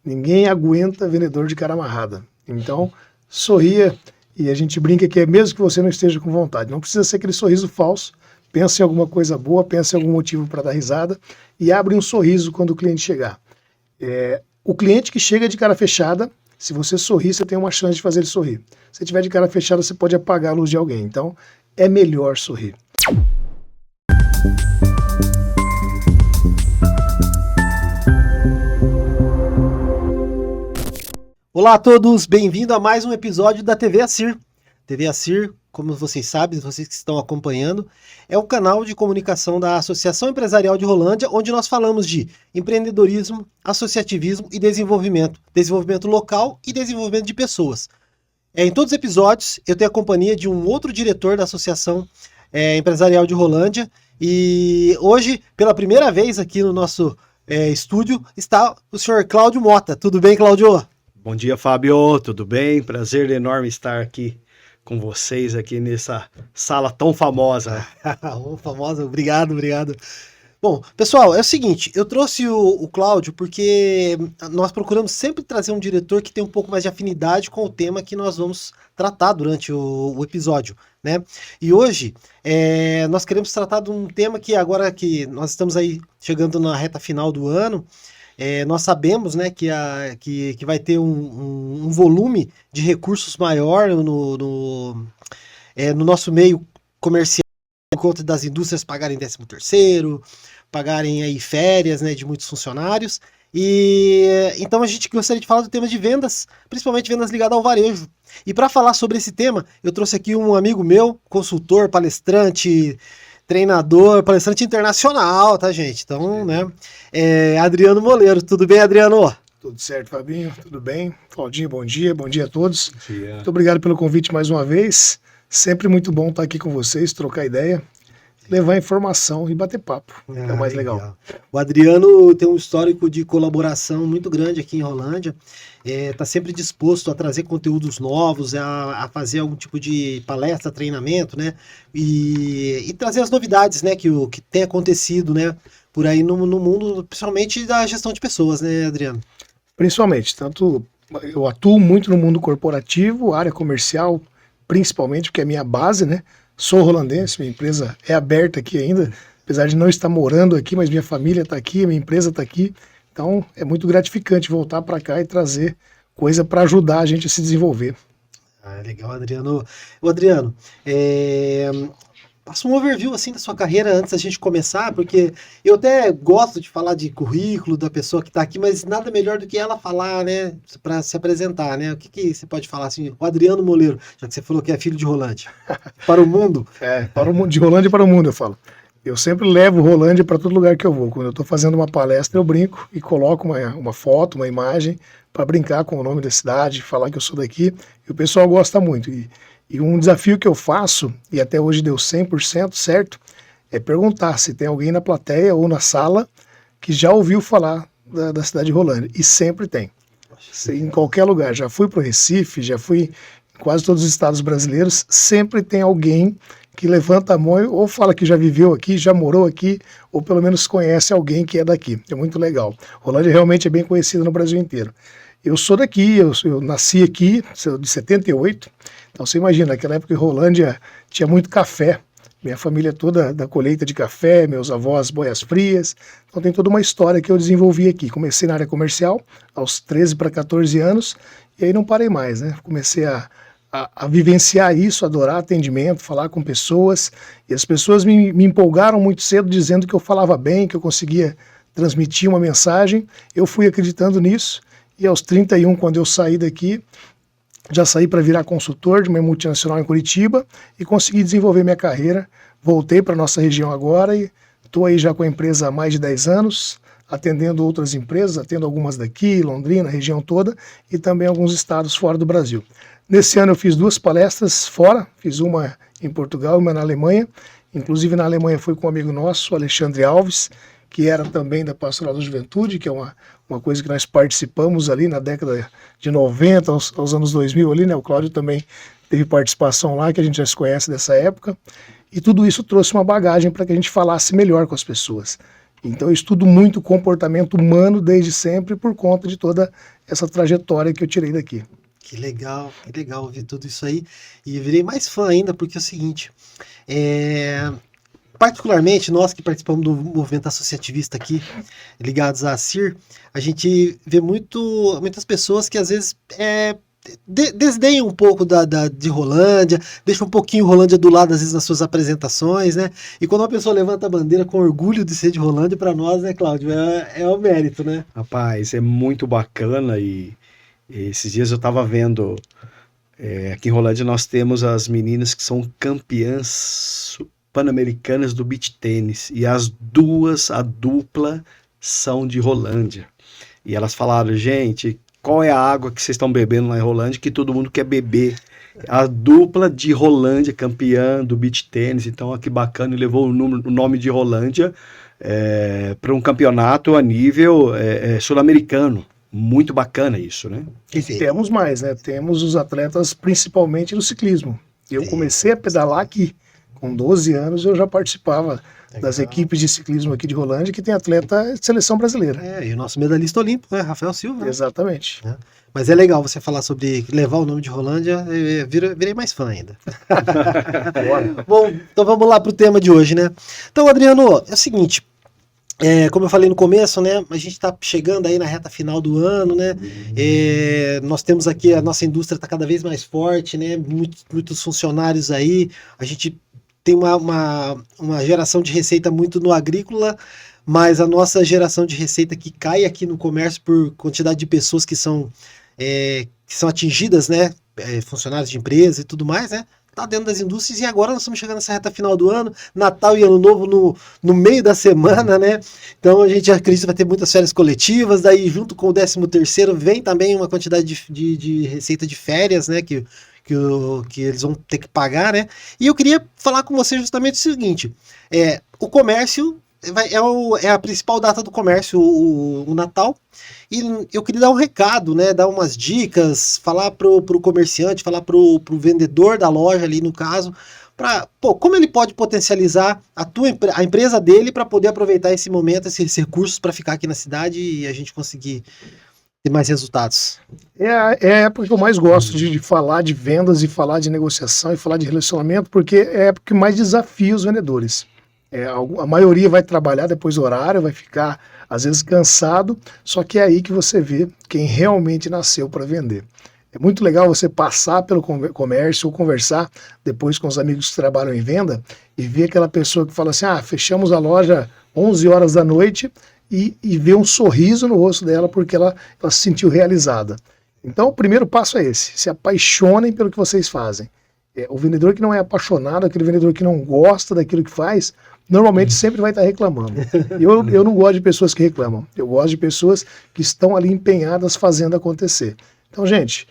Ninguém aguenta vendedor de cara amarrada. Então, sorria, e a gente brinca que é mesmo que você não esteja com vontade. Não precisa ser aquele sorriso falso. Pense em alguma coisa boa, pense em algum motivo para dar risada e abre um sorriso quando o cliente chegar. O cliente que chega de cara fechada, se você sorrir, você tem uma chance de fazer ele sorrir. Se tiver de cara fechada, você pode apagar a luz de alguém. Então, é melhor sorrir. Olá a todos, bem-vindo a mais um episódio da TV Acir. TV Acir, como vocês sabem, vocês que estão acompanhando, é o canal de comunicação da Associação Empresarial de Rolândia, onde nós falamos de empreendedorismo, associativismo e desenvolvimento local e desenvolvimento de pessoas. Em todos os episódios, eu tenho a companhia de um outro diretor da Associação Empresarial de Rolândia, e hoje, pela primeira vez aqui no nosso estúdio, está o senhor Cláudio Mota. Tudo bem, Cláudio? Bom dia, Fábio, tudo bem? Prazer enorme estar aqui com vocês aqui nessa sala tão famosa. Famosa, obrigado. Bom, pessoal, é o seguinte, eu trouxe o Cláudio porque nós procuramos sempre trazer um diretor que tem um pouco mais de afinidade com o tema que nós vamos tratar durante o episódio, né? E hoje nós queremos tratar de um tema que agora que nós estamos aí chegando na reta final do ano, nós sabemos, né, que vai ter um volume de recursos maior no nosso meio comercial, por conta das indústrias pagarem 13º, pagarem aí férias, né, de muitos funcionários. E então a gente gostaria de falar do tema de vendas, principalmente vendas ligadas ao varejo. E para falar sobre esse tema, eu trouxe aqui um amigo meu, consultor, palestrante, treinador, palestrante internacional, tá, gente? Então, né, Adriano Moleiro. Tudo bem, Adriano? Tudo certo, Fabinho? Tudo bem? Claudinho, bom dia a todos. Bom dia. Muito obrigado pelo convite mais uma vez. Sempre muito bom estar aqui com vocês, trocar ideia, levar informação e bater papo, que é o mais legal. O Adriano tem um histórico de colaboração muito grande aqui em Rolândia, está sempre disposto a trazer conteúdos novos, a fazer algum tipo de palestra, treinamento, né? E trazer as novidades, né, que tem acontecido, né, por aí no mundo, principalmente da gestão de pessoas, né, Adriano? Principalmente, tanto eu atuo muito no mundo corporativo, área comercial, principalmente, porque é minha base, né? Sou rolandense, minha empresa é aberta aqui ainda, apesar de não estar morando aqui, mas minha família está aqui, minha empresa está aqui. Então é muito gratificante voltar para cá e trazer coisa para ajudar a gente a se desenvolver. Legal, Adriano. O Adriano, passa um overview assim da sua carreira antes da gente começar, porque eu até gosto de falar de currículo da pessoa que está aqui, mas nada melhor do que ela falar, né, para se apresentar, né? O que você pode falar assim? O Adriano Moleiro, já que você falou que é filho de Rolândia, para o mundo. Para o mundo, de Rolândia para o mundo, eu falo. Eu sempre levo Rolândia para todo lugar que eu vou. Quando eu estou fazendo uma palestra, eu brinco e coloco uma foto, uma imagem, para brincar com o nome da cidade, falar que eu sou daqui, e o pessoal gosta muito. E um desafio que eu faço, e até hoje deu 100% certo, é perguntar se tem alguém na plateia ou na sala que já ouviu falar da cidade de Rolândia. E sempre tem. Em qualquer lugar. Já fui para o Recife, já fui em quase todos os estados brasileiros, sempre tem alguém que levanta a mão ou fala que já viveu aqui, já morou aqui, ou pelo menos conhece alguém que é daqui. É muito legal. Rolândia realmente é bem conhecida no Brasil inteiro. Eu sou daqui, eu nasci aqui, sou de 78, então você imagina, naquela época em Rolândia tinha muito café, minha família toda da colheita de café, meus avós boias frias, então tem toda uma história que eu desenvolvi aqui. Comecei na área comercial aos 13 para 14 anos e aí não parei mais, né? Comecei a vivenciar isso, adorar atendimento, falar com pessoas, e as pessoas me empolgaram muito cedo dizendo que eu falava bem, que eu conseguia transmitir uma mensagem. Eu fui acreditando nisso. E aos 31, quando eu saí daqui, já saí para virar consultor de uma multinacional em Curitiba e consegui desenvolver minha carreira. Voltei para a nossa região agora e estou aí já com a empresa há mais de 10 anos, atendendo outras empresas, atendo algumas daqui, Londrina, região toda, e também alguns estados fora do Brasil. Nesse ano eu fiz 2 palestras fora, fiz uma em Portugal e uma na Alemanha. Inclusive na Alemanha foi com um amigo nosso, Alexandre Alves, que era também da Pastoral da Juventude, que é uma coisa que nós participamos ali na década de 90, aos anos 2000 ali, né? O Cláudio também teve participação lá, que a gente já se conhece dessa época, e tudo isso trouxe uma bagagem para que a gente falasse melhor com as pessoas. Então eu estudo muito o comportamento humano desde sempre por conta de toda essa trajetória que eu tirei daqui. Que legal ouvir tudo isso aí. E virei mais fã ainda, porque é o seguinte, particularmente nós que participamos do movimento associativista aqui, ligados à CIR, a gente vê muitas pessoas que às vezes desdenham um pouco de Rolândia, deixam um pouquinho Rolândia do lado às vezes nas suas apresentações, né? E quando uma pessoa levanta a bandeira com orgulho de ser de Rolândia, para nós, né, Cláudio, é o mérito, né? Rapaz, é muito bacana e esses dias eu estava vendo, aqui em Rolândia nós temos as meninas que são campeãs pan-americanas do beach tênis e a dupla são de Rolândia. E elas falaram, gente, qual é a água que vocês estão bebendo lá em Rolândia que todo mundo quer beber? A dupla de Rolândia, campeã do beach tênis, então que bacana, e levou o nome de Rolândia para um campeonato a nível sul-americano. Muito bacana isso, né? E temos mais, né? Temos os atletas principalmente no ciclismo. Eu comecei a pedalar aqui. Com 12 anos eu já participava das equipes de ciclismo aqui de Rolândia, que tem atleta de seleção brasileira. E o nosso medalhista olímpico, né? Rafael Silva. Né? Exatamente. Mas é legal você falar sobre levar o nome de Rolândia, virei mais fã ainda. Bom, então vamos lá para o tema de hoje, né? Então, Adriano, é o seguinte, como eu falei no começo, né, a gente está chegando aí na reta final do ano, né, nós temos aqui, a nossa indústria está cada vez mais forte, né, muitos funcionários aí, a gente tem uma geração de receita muito no agrícola, mas a nossa geração de receita que cai aqui no comércio por quantidade de pessoas que são atingidas, né, funcionários de empresa e tudo mais, né, tá dentro das indústrias, e agora nós estamos chegando nessa reta final do ano, Natal e Ano Novo no meio da semana, né? Então a gente acredita que vai ter muitas férias coletivas, daí junto com o 13º vem também uma quantidade de receita de férias, né? Que eles vão ter que pagar, né? E eu queria falar com você justamente o seguinte, o comércio é a principal data do comércio, o Natal, e eu queria dar um recado, né, dar umas dicas, falar pro comerciante, falar pro vendedor da loja ali no caso, como ele pode potencializar a empresa dele para poder aproveitar esse momento, esses recursos para ficar aqui na cidade e a gente conseguir ter mais resultados. É a época que eu mais gosto de falar de vendas e falar de negociação e falar de relacionamento, porque é a época que mais desafia os vendedores. A maioria vai trabalhar depois do horário, vai ficar às vezes cansado, só que é aí que você vê quem realmente nasceu para vender. É muito legal você passar pelo comércio ou conversar depois com os amigos que trabalham em venda e ver aquela pessoa que fala assim, fechamos a loja 11 horas da noite e ver um sorriso no rosto dela porque ela se sentiu realizada. Então o primeiro passo é esse, se apaixonem pelo que vocês fazem. O vendedor que não é apaixonado, aquele vendedor que não gosta daquilo que faz, normalmente sempre vai estar reclamando. Eu não gosto de pessoas que reclamam. Eu gosto de pessoas que estão ali empenhadas fazendo acontecer. Então, gente,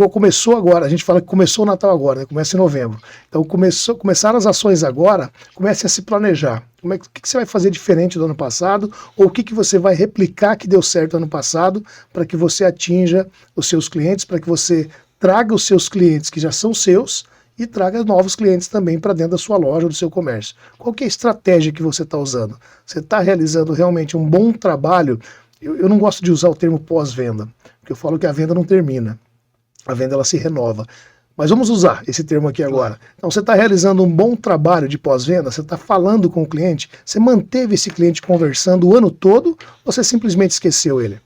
começou agora. A gente fala que começou o Natal agora, né? Começa em novembro. Então, começaram as ações agora, comece a se planejar. O que você vai fazer diferente do ano passado? Ou o que você vai replicar que deu certo ano passado para que você atinja os seus clientes, para que você traga os seus clientes que já são seus e traga novos clientes também para dentro da sua loja, do seu comércio. Qual que é a estratégia que você está usando? Você está realizando realmente um bom trabalho? Eu não gosto de usar o termo pós-venda, porque eu falo que a venda não termina. A venda ela se renova. Mas vamos usar esse termo aqui agora. Então você está realizando um bom trabalho de pós-venda, você está falando com o cliente, você manteve esse cliente conversando o ano todo, ou você simplesmente esqueceu ele?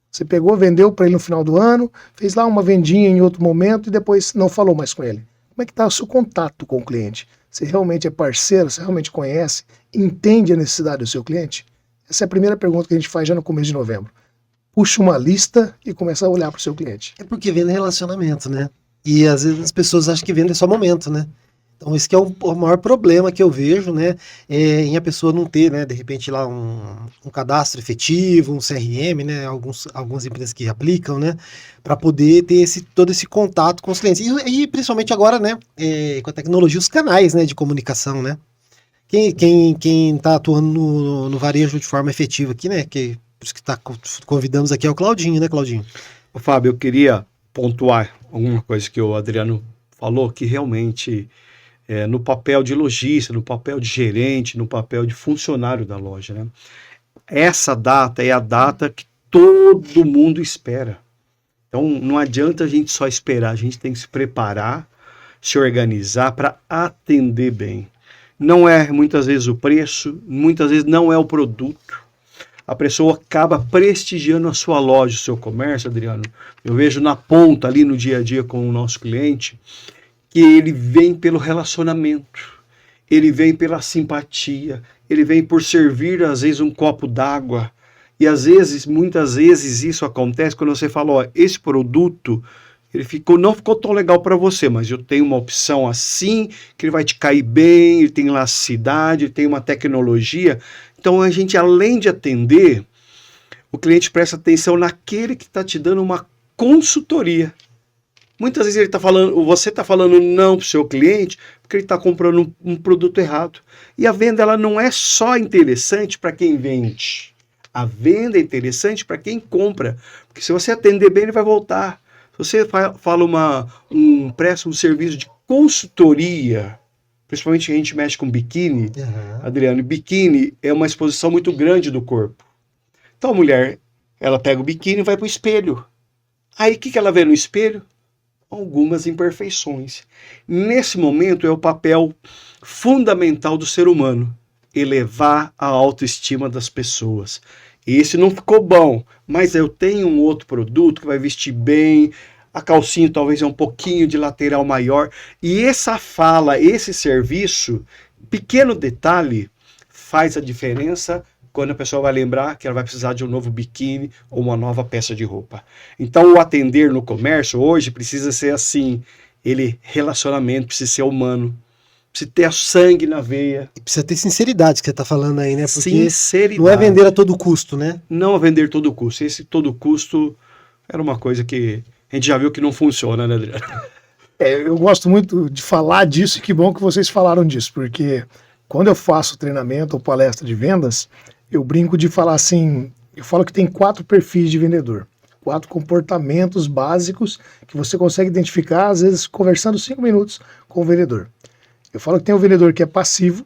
Você pegou, vendeu para ele no final do ano, fez lá uma vendinha em outro momento e depois não falou mais com ele. Como é que está o seu contato com o cliente? Você realmente é parceiro, você realmente conhece, entende a necessidade do seu cliente? Essa é a primeira pergunta que a gente faz já no começo de novembro. Puxa uma lista e começa a olhar para o seu cliente. É porque vende relacionamento, né? E às vezes as pessoas acham que vende só momento, né? Então esse que é o maior problema que eu vejo, né? Em a pessoa não ter, né? De repente lá um cadastro efetivo, um CRM, né? Algumas empresas que aplicam, né? Para poder ter todo esse contato com os clientes. E principalmente agora, né? Com a tecnologia, os canais, né? De comunicação, né? Quem tá atuando no varejo de forma efetiva aqui, né? Por isso que convidamos aqui é o Claudinho, né, Claudinho? Ô, Fábio, eu queria pontuar alguma coisa que o Adriano falou, que realmente no papel de lojista, no papel de gerente, no papel de funcionário da loja, né? essa data é a data que todo mundo espera. Então não adianta a gente só esperar, a gente tem que se preparar, se organizar para atender bem. Não é muitas vezes o preço, muitas vezes não é o produto. A pessoa acaba prestigiando a sua loja, o seu comércio, Adriano. Eu vejo na ponta ali no dia a dia com o nosso cliente que ele vem pelo relacionamento, ele vem pela simpatia, ele vem por servir às vezes um copo d'água. E às vezes, muitas vezes isso acontece quando você fala, ó, esse produto não ficou tão legal para você, mas eu tenho uma opção assim, que ele vai te cair bem, ele tem elasticidade, ele tem uma tecnologia. Então a gente, além de atender, o cliente presta atenção naquele que está te dando uma consultoria. Muitas vezes você está falando não para o seu cliente porque ele está comprando um produto errado. E a venda ela não é só interessante para quem vende. A venda é interessante para quem compra. Porque se você atender bem, ele vai voltar. Se você presta um serviço de consultoria, principalmente que a gente mexe com biquíni, Adriano, biquíni é uma exposição muito grande do corpo. Então a mulher, ela pega o biquíni e vai para o espelho. Aí o que ela vê no espelho? Algumas imperfeições. Nesse momento é o papel fundamental do ser humano, elevar a autoestima das pessoas. Esse não ficou bom, mas eu tenho um outro produto que vai vestir bem, a calcinha talvez é um pouquinho de lateral maior, e essa fala, esse serviço, pequeno detalhe, faz a diferença quando a pessoa vai lembrar que ela vai precisar de um novo biquíni ou uma nova peça de roupa. Então o atender no comércio hoje precisa ser assim, relacionamento, precisa ser humano, precisa ter sangue na veia. E precisa ter sinceridade que você está falando aí, né? Porque sinceridade. Não é vender a todo custo, né? Não é vender todo custo. Esse todo custo era uma coisa que a gente já viu que não funciona, né, Adriano? Eu gosto muito de falar disso e que bom que vocês falaram disso, porque quando eu faço treinamento ou palestra de vendas, eu brinco de falar assim, eu falo que tem 4 perfis de vendedor, 4 comportamentos básicos que você consegue identificar, às vezes, conversando 5 minutos com o vendedor. Eu falo que tem o vendedor que é passivo,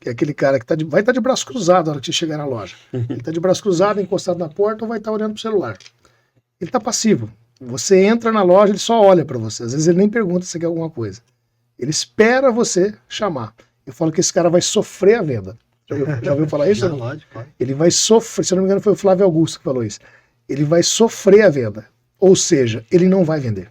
que é aquele cara que vai estar de braço cruzado na hora que você chegar na loja. Ele está de braço cruzado, encostado na porta ou vai estar olhando para o celular. Ele está passivo. Você entra na loja, ele só olha para você. Às vezes ele nem pergunta se quer alguma coisa. Ele espera você chamar. Eu falo que esse cara vai sofrer a venda. Já ouviu falar isso? Não, lógico. Ele vai sofrer, se eu não me engano foi o Flávio Augusto que falou isso. Ele vai sofrer a venda. Ou seja, ele não vai vender.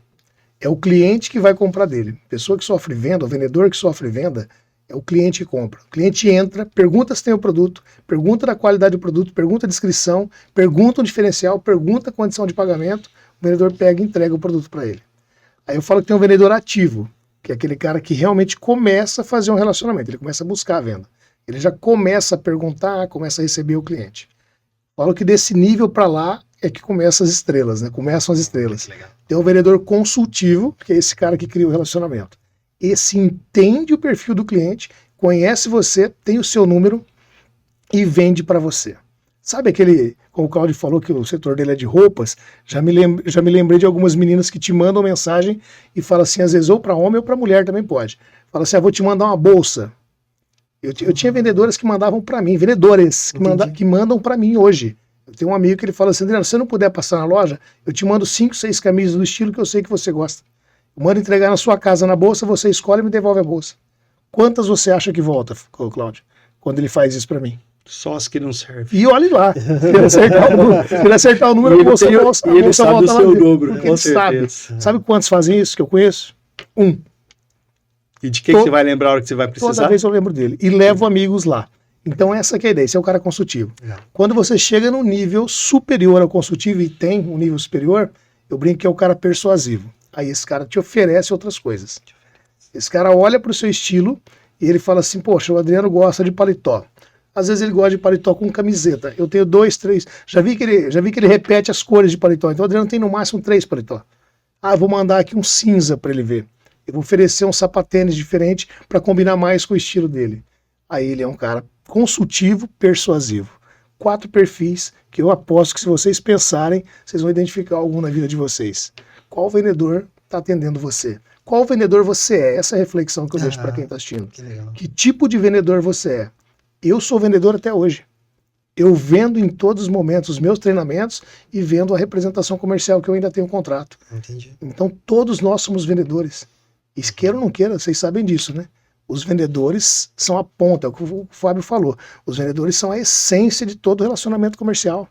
É o cliente que vai comprar dele. Pessoa que sofre venda, o vendedor que sofre venda, é o cliente que compra. O cliente entra, pergunta se tem o produto, pergunta da qualidade do produto, pergunta a descrição, pergunta o diferencial, pergunta a condição de pagamento, o vendedor pega e entrega o produto para ele. Aí eu falo que tem um vendedor ativo, que é aquele cara que realmente começa a fazer um relacionamento, ele começa a buscar a venda. Ele já começa a perguntar, começa a receber o cliente. Falo que desse nível para lá é que começam as estrelas, né? Começam as estrelas. Tem o vendedor consultivo, que é esse cara que cria o relacionamento. Esse entende o perfil do cliente, conhece você, tem o seu número e vende para você. Sabe aquele, como o Claudio falou, que o setor dele é de roupas, já me lembrei de algumas meninas que te mandam mensagem e falam assim, às vezes ou para homem ou para mulher também pode. Fala assim, vou te mandar uma bolsa. Eu tinha vendedoras que mandavam para mim, vendedores que mandam para mim hoje. Eu tenho um amigo que ele fala assim, Adriano, se você não puder passar na loja, eu te mando 5, 6 camisas do estilo que eu sei que você gosta. Eu mando entregar na sua casa na bolsa, você escolhe e me devolve a bolsa. Quantas você acha que volta, Cláudio, quando ele faz isso para mim? Só as que não servem. E olhe lá, se ele acertar o número, a bolsa volta lá dobro, com certeza. Sabe quantos fazem isso que eu conheço? 1. E de quem que você vai lembrar a hora que você vai precisar? Toda vez eu lembro dele. E levo amigos lá. Então essa que é a ideia, esse é o cara consultivo. Quando você chega num nível superior ao consultivo e tem um nível superior, eu brinco que é o cara persuasivo. Aí esse cara te oferece outras coisas. Esse cara olha para o seu estilo e ele fala assim, poxa, o Adriano gosta de paletó. Às vezes ele gosta de paletó com camiseta. Eu tenho 2, 3. Já vi que ele repete as cores de paletó. Então o Adriano tem no máximo 3 paletó. Ah, eu vou mandar aqui um cinza para ele ver. Eu vou oferecer um sapatênis diferente para combinar mais com o estilo dele. Aí ele é um cara consultivo, persuasivo. 4 perfis que eu aposto que se vocês pensarem, vocês vão identificar algum na vida de vocês. Qual vendedor está atendendo você? Qual vendedor você é? Essa é a reflexão que eu deixo para quem está assistindo. Que tipo de vendedor você é? Eu sou vendedor até hoje. Eu vendo em todos os momentos os meus treinamentos e vendo a representação comercial que eu ainda tenho um contrato. Entendi. Então todos nós somos vendedores. E queira ou não queira, vocês sabem disso, né? Os vendedores são a ponta, é o que o Fábio falou. Os vendedores são a essência de todo relacionamento comercial.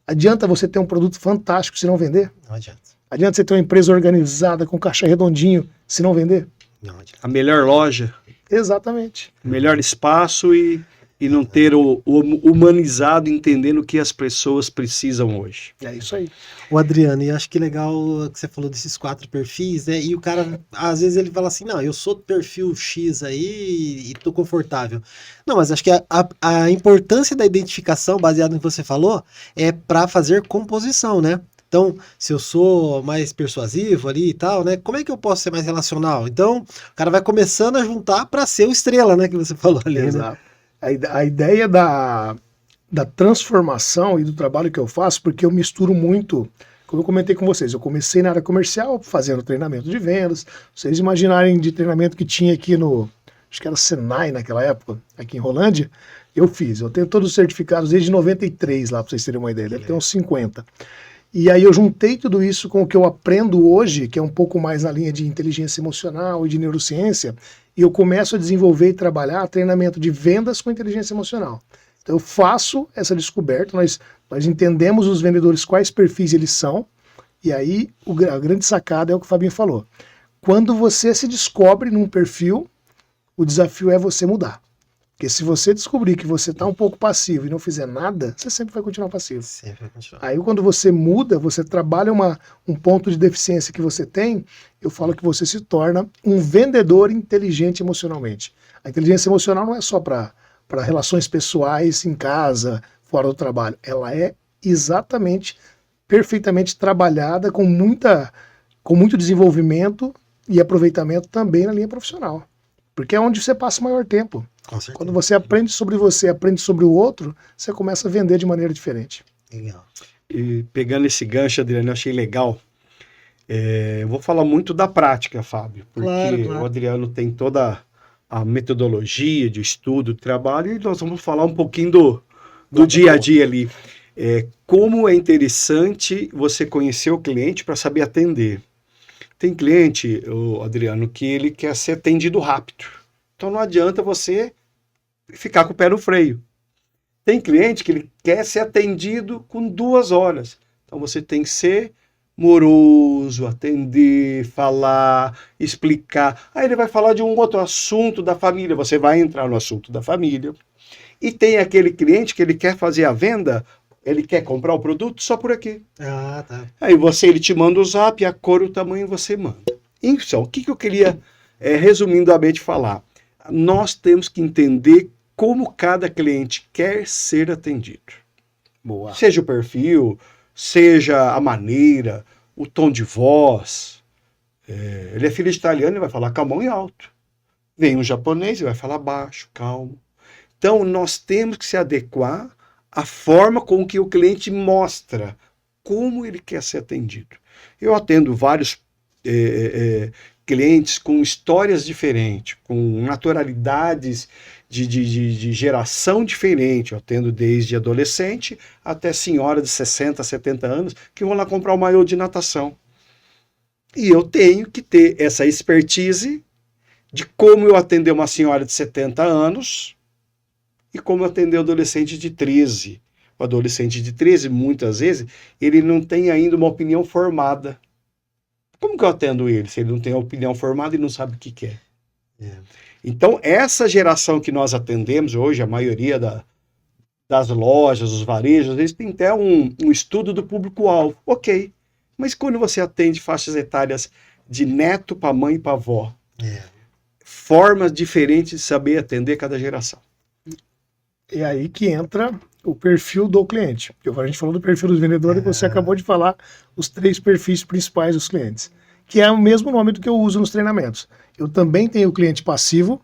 Adianta você ter um produto fantástico se não vender? Não adianta. Adianta você ter uma empresa organizada, com caixa redondinho, se não vender? Não adianta. A melhor loja, Exatamente. o melhor espaço e não ter o humanizado entendendo o que as pessoas precisam hoje. É isso aí. O Adriano, e acho que legal que você falou desses 4 perfis, né? E o cara, às vezes ele fala assim, não, eu sou do perfil X aí e tô confortável. Não, mas acho que a importância da identificação, baseado no que você falou, é para fazer composição, né? Então, se eu sou mais persuasivo ali e tal, né? Como é que eu posso ser mais relacional? Então, o cara vai começando a juntar para ser o estrela, né? Que você falou ali, né? Exato. A ideia da transformação e do trabalho que eu faço, porque eu misturo muito, como eu comentei com vocês, eu comecei na área comercial fazendo treinamento de vendas. Vocês imaginarem de treinamento que tinha aqui acho que era Senai naquela época, aqui em Rolândia, eu fiz. Eu tenho todos os certificados desde 93 lá, para vocês terem uma ideia, deve ter uns 50. E aí eu juntei tudo isso com o que eu aprendo hoje, que é um pouco mais na linha de inteligência emocional e de neurociência, e eu começo a desenvolver e trabalhar treinamento de vendas com inteligência emocional. Então eu faço essa descoberta, nós entendemos os vendedores, quais perfis eles são, e aí a grande sacada é o que o Fabinho falou. Quando você se descobre num perfil, o desafio é você mudar. Porque se você descobrir que você está um pouco passivo e não fizer nada, você sempre vai continuar passivo. Sempre vai continuar. Aí quando você muda, você trabalha um ponto de deficiência que você tem, eu falo que você se torna um vendedor inteligente emocionalmente. A inteligência emocional não é só para relações pessoais em casa, fora do trabalho. Ela é exatamente, perfeitamente trabalhada com muito desenvolvimento e aproveitamento também na linha profissional. Porque é onde você passa o maior tempo. Com certeza. Quando você aprende sobre você, aprende sobre o outro, você começa a vender de maneira diferente. Legal. E pegando esse gancho, Adriano, eu achei legal. Eu vou falar muito da prática, Fábio, porque Claro. o Adriano tem toda a metodologia de estudo, de trabalho, e nós vamos falar um pouquinho do dia a dia ali. Como é interessante você conhecer o cliente para saber atender. Tem cliente, Adriano, que ele quer ser atendido rápido. Então não adianta você ficar com o pé no freio. Tem cliente que ele quer ser atendido com 2 horas. Então você tem que ser moroso, atender, falar, explicar. Aí ele vai falar de um outro assunto da família. Você vai entrar no assunto da família. E tem aquele cliente que ele quer fazer a venda, ele quer comprar o produto só por aqui. Ah, tá. Aí ele te manda o zap, a cor e o tamanho você manda. Então, o que eu queria, resumidamente, falar? Nós temos que entender como cada cliente quer ser atendido. Boa. Seja o perfil, seja a maneira, o tom de voz. Ele é filho de italiano, ele vai falar calmão e alto. Vem um japonês, ele vai falar baixo, calmo. Então, nós temos que se adequar à forma com que o cliente mostra como ele quer ser atendido. Eu atendo vários clientes com histórias diferentes, com naturalidades de geração diferente. Eu atendo desde adolescente até senhora de 60, 70 anos que vão lá comprar o maiô de natação. E eu tenho que ter essa expertise de como eu atender uma senhora de 70 anos e como eu atender um adolescente de 13. O adolescente de 13, muitas vezes, ele não tem ainda uma opinião formada. Como que eu atendo ele se ele não tem a opinião formada e não sabe o que quer? Então, essa geração que nós atendemos hoje, a maioria das lojas, os varejos, eles têm até um estudo do público-alvo. Ok, mas quando você atende faixas etárias de neto para mãe e para avó, formas diferentes de saber atender cada geração. É aí que entra o perfil do cliente. A gente falou do perfil do vendedor e você acabou de falar os 3 perfis principais dos clientes, que é o mesmo nome do que eu uso nos treinamentos. Eu também tenho o cliente passivo,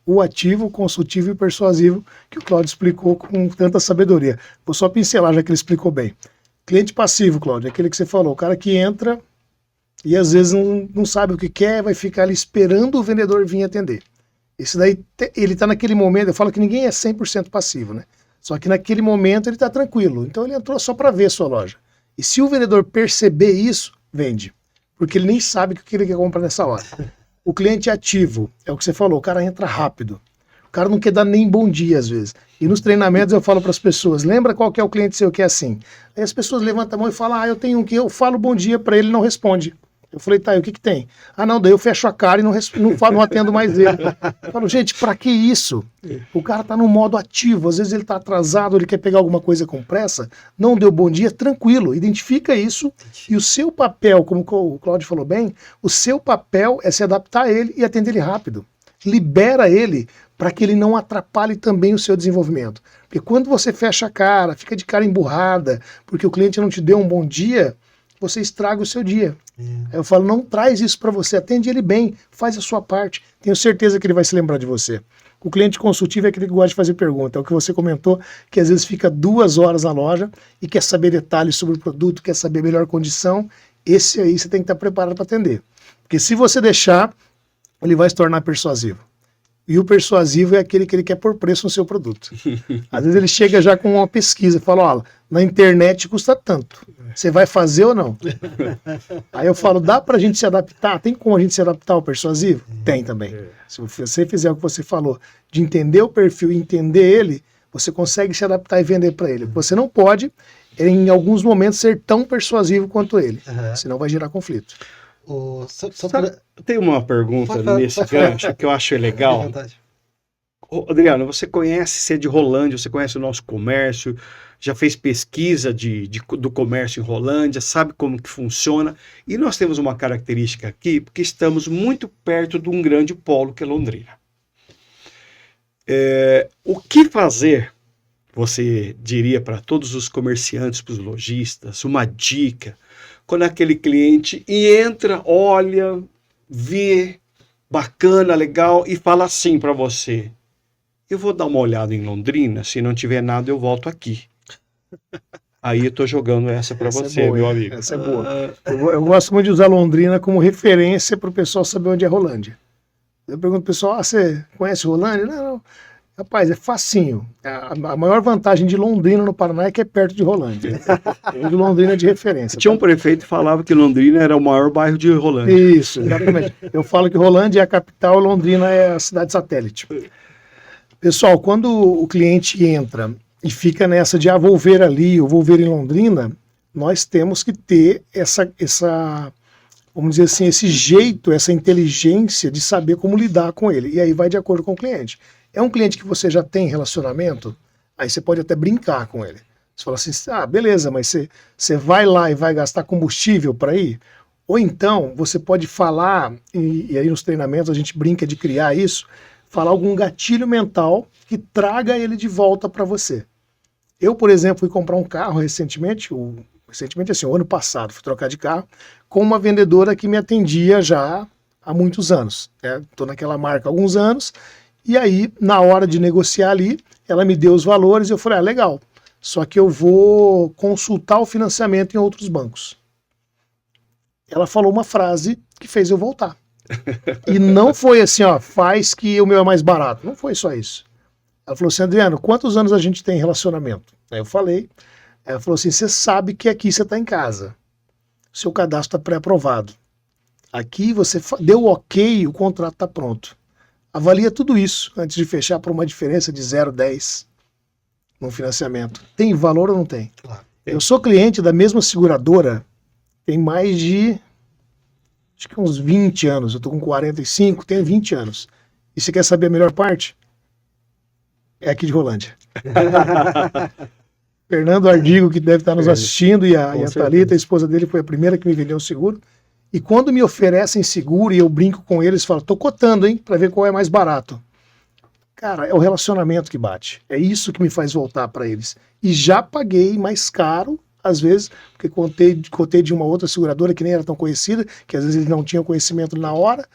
o ativo, o consultivo e o persuasivo, que o Cláudio explicou com tanta sabedoria. Vou só pincelar, já que ele explicou bem. Cliente passivo, Cláudio, é aquele que você falou, o cara que entra e às vezes não sabe o que quer, vai ficar ali esperando o vendedor vir atender. Esse daí, ele está naquele momento, eu falo que ninguém é 100% passivo, né? Só que naquele momento ele está tranquilo. Então ele entrou só para ver a sua loja. E se o vendedor perceber isso, vende. Porque ele nem sabe o que ele quer comprar nessa hora. O cliente ativo, é o que você falou, o cara entra rápido. O cara não quer dar nem bom dia às vezes. E nos treinamentos eu falo para as pessoas, lembra qual que é o cliente seu que é assim? Aí as pessoas levantam a mão e falam, eu tenho um que eu falo bom dia para ele e não responde. Eu falei, tá, e o que tem? Não, daí eu fecho a cara e não atendo mais ele. Eu falo, gente, pra que isso? O cara tá no modo ativo, às vezes ele tá atrasado, ele quer pegar alguma coisa com pressa, não deu bom dia, tranquilo, identifica isso e o seu papel, como o Cláudio falou bem, o seu papel é se adaptar a ele e atender ele rápido. Libera ele para que ele não atrapalhe também o seu desenvolvimento. Porque quando você fecha a cara, fica de cara emburrada, porque o cliente não te deu um bom dia, você estraga o seu dia. Aí eu falo, não traz isso para você, atende ele bem, faz a sua parte. Tenho certeza que ele vai se lembrar de você. O cliente consultivo é aquele que gosta de fazer pergunta. É o que você comentou, que às vezes fica 2 horas na loja e quer saber detalhes sobre o produto, quer saber a melhor condição. Esse aí você tem que estar preparado para atender. Porque se você deixar, ele vai se tornar persuasivo. E o persuasivo é aquele que ele quer pôr preço no seu produto. Às vezes ele chega já com uma pesquisa e fala, na internet custa tanto. Você vai fazer ou não? Aí eu falo, dá pra gente se adaptar? Tem como a gente se adaptar ao persuasivo? Tem também. Se você fizer o que você falou, de entender o perfil e entender ele, você consegue se adaptar e vender para ele. Você não pode, em alguns momentos, ser tão persuasivo quanto ele. Senão vai gerar conflito. Tem uma pergunta nesse gancho que eu acho legal. Adriano, você é de Rolândia, você conhece o nosso comércio, já fez pesquisa do comércio em Rolândia, sabe como que funciona. E nós temos uma característica aqui, porque estamos muito perto de um grande polo que é Londrina. O que fazer, você diria para todos os comerciantes, para os lojistas, uma dica, quando aquele cliente entra, olha, vê, bacana, legal, e fala assim para você, eu vou dar uma olhada em Londrina, se não tiver nada eu volto aqui. Aí eu tô jogando essa para você, boa, meu amigo. Essa é boa. Eu gosto muito de usar Londrina como referência para o pessoal saber onde é Rolândia. Eu pergunto pro pessoal, você conhece Rolândia? Não. Rapaz, é facinho. A maior vantagem de Londrina no Paraná é que é perto de Rolândia. De Londrina é de referência. Tinha um prefeito que falava que Londrina era o maior bairro de Rolândia. Isso, exatamente. Eu falo que Rolândia é a capital, Londrina é a cidade satélite. Pessoal, quando o cliente entra e fica nessa de vou ver ali, ou vou ver em Londrina, nós temos que ter essa, vamos dizer assim, esse jeito, essa inteligência de saber como lidar com ele. E aí vai de acordo com o cliente. É um cliente que você já tem relacionamento, aí você pode até brincar com ele. Você fala assim, beleza, mas você vai lá e vai gastar combustível para ir? Ou então, você pode falar, e aí nos treinamentos a gente brinca de criar isso, falar algum gatilho mental que traga ele de volta para você. Eu, por exemplo, fui comprar um carro recentemente assim, o ano passado, fui trocar de carro, com uma vendedora que me atendia já há muitos anos. Estou naquela marca há alguns anos, e aí, na hora de negociar ali, ela me deu os valores e eu falei, legal, só que eu vou consultar o financiamento em outros bancos. Ela falou uma frase que fez eu voltar. E não foi assim, faz que o meu é mais barato. Não foi só isso. Ela falou assim, Adriano, quantos anos a gente tem em relacionamento? Aí eu falei, ela falou assim, você sabe que aqui você está em casa. Seu cadastro está pré-aprovado. Aqui você deu ok, o contrato está pronto. Avalia tudo isso antes de fechar por uma diferença de 0,10 no financiamento. Tem valor ou não tem? Claro. Eu sou cliente da mesma seguradora tem mais de, acho que uns 20 anos. Eu estou com 45, tenho 20 anos. E você quer saber a melhor parte? É aqui de Rolândia. Fernando Ardigo, que deve estar nos assistindo, e a Thalita, a esposa dele, foi a primeira que me vendeu o seguro. E quando me oferecem seguro e eu brinco com eles, falo, tô cotando, hein, para ver qual é mais barato. Cara, é o relacionamento que bate. É isso que me faz voltar para eles. E já paguei mais caro, às vezes, porque cotei de uma outra seguradora que nem era tão conhecida, que às vezes eles não tinham conhecimento na hora,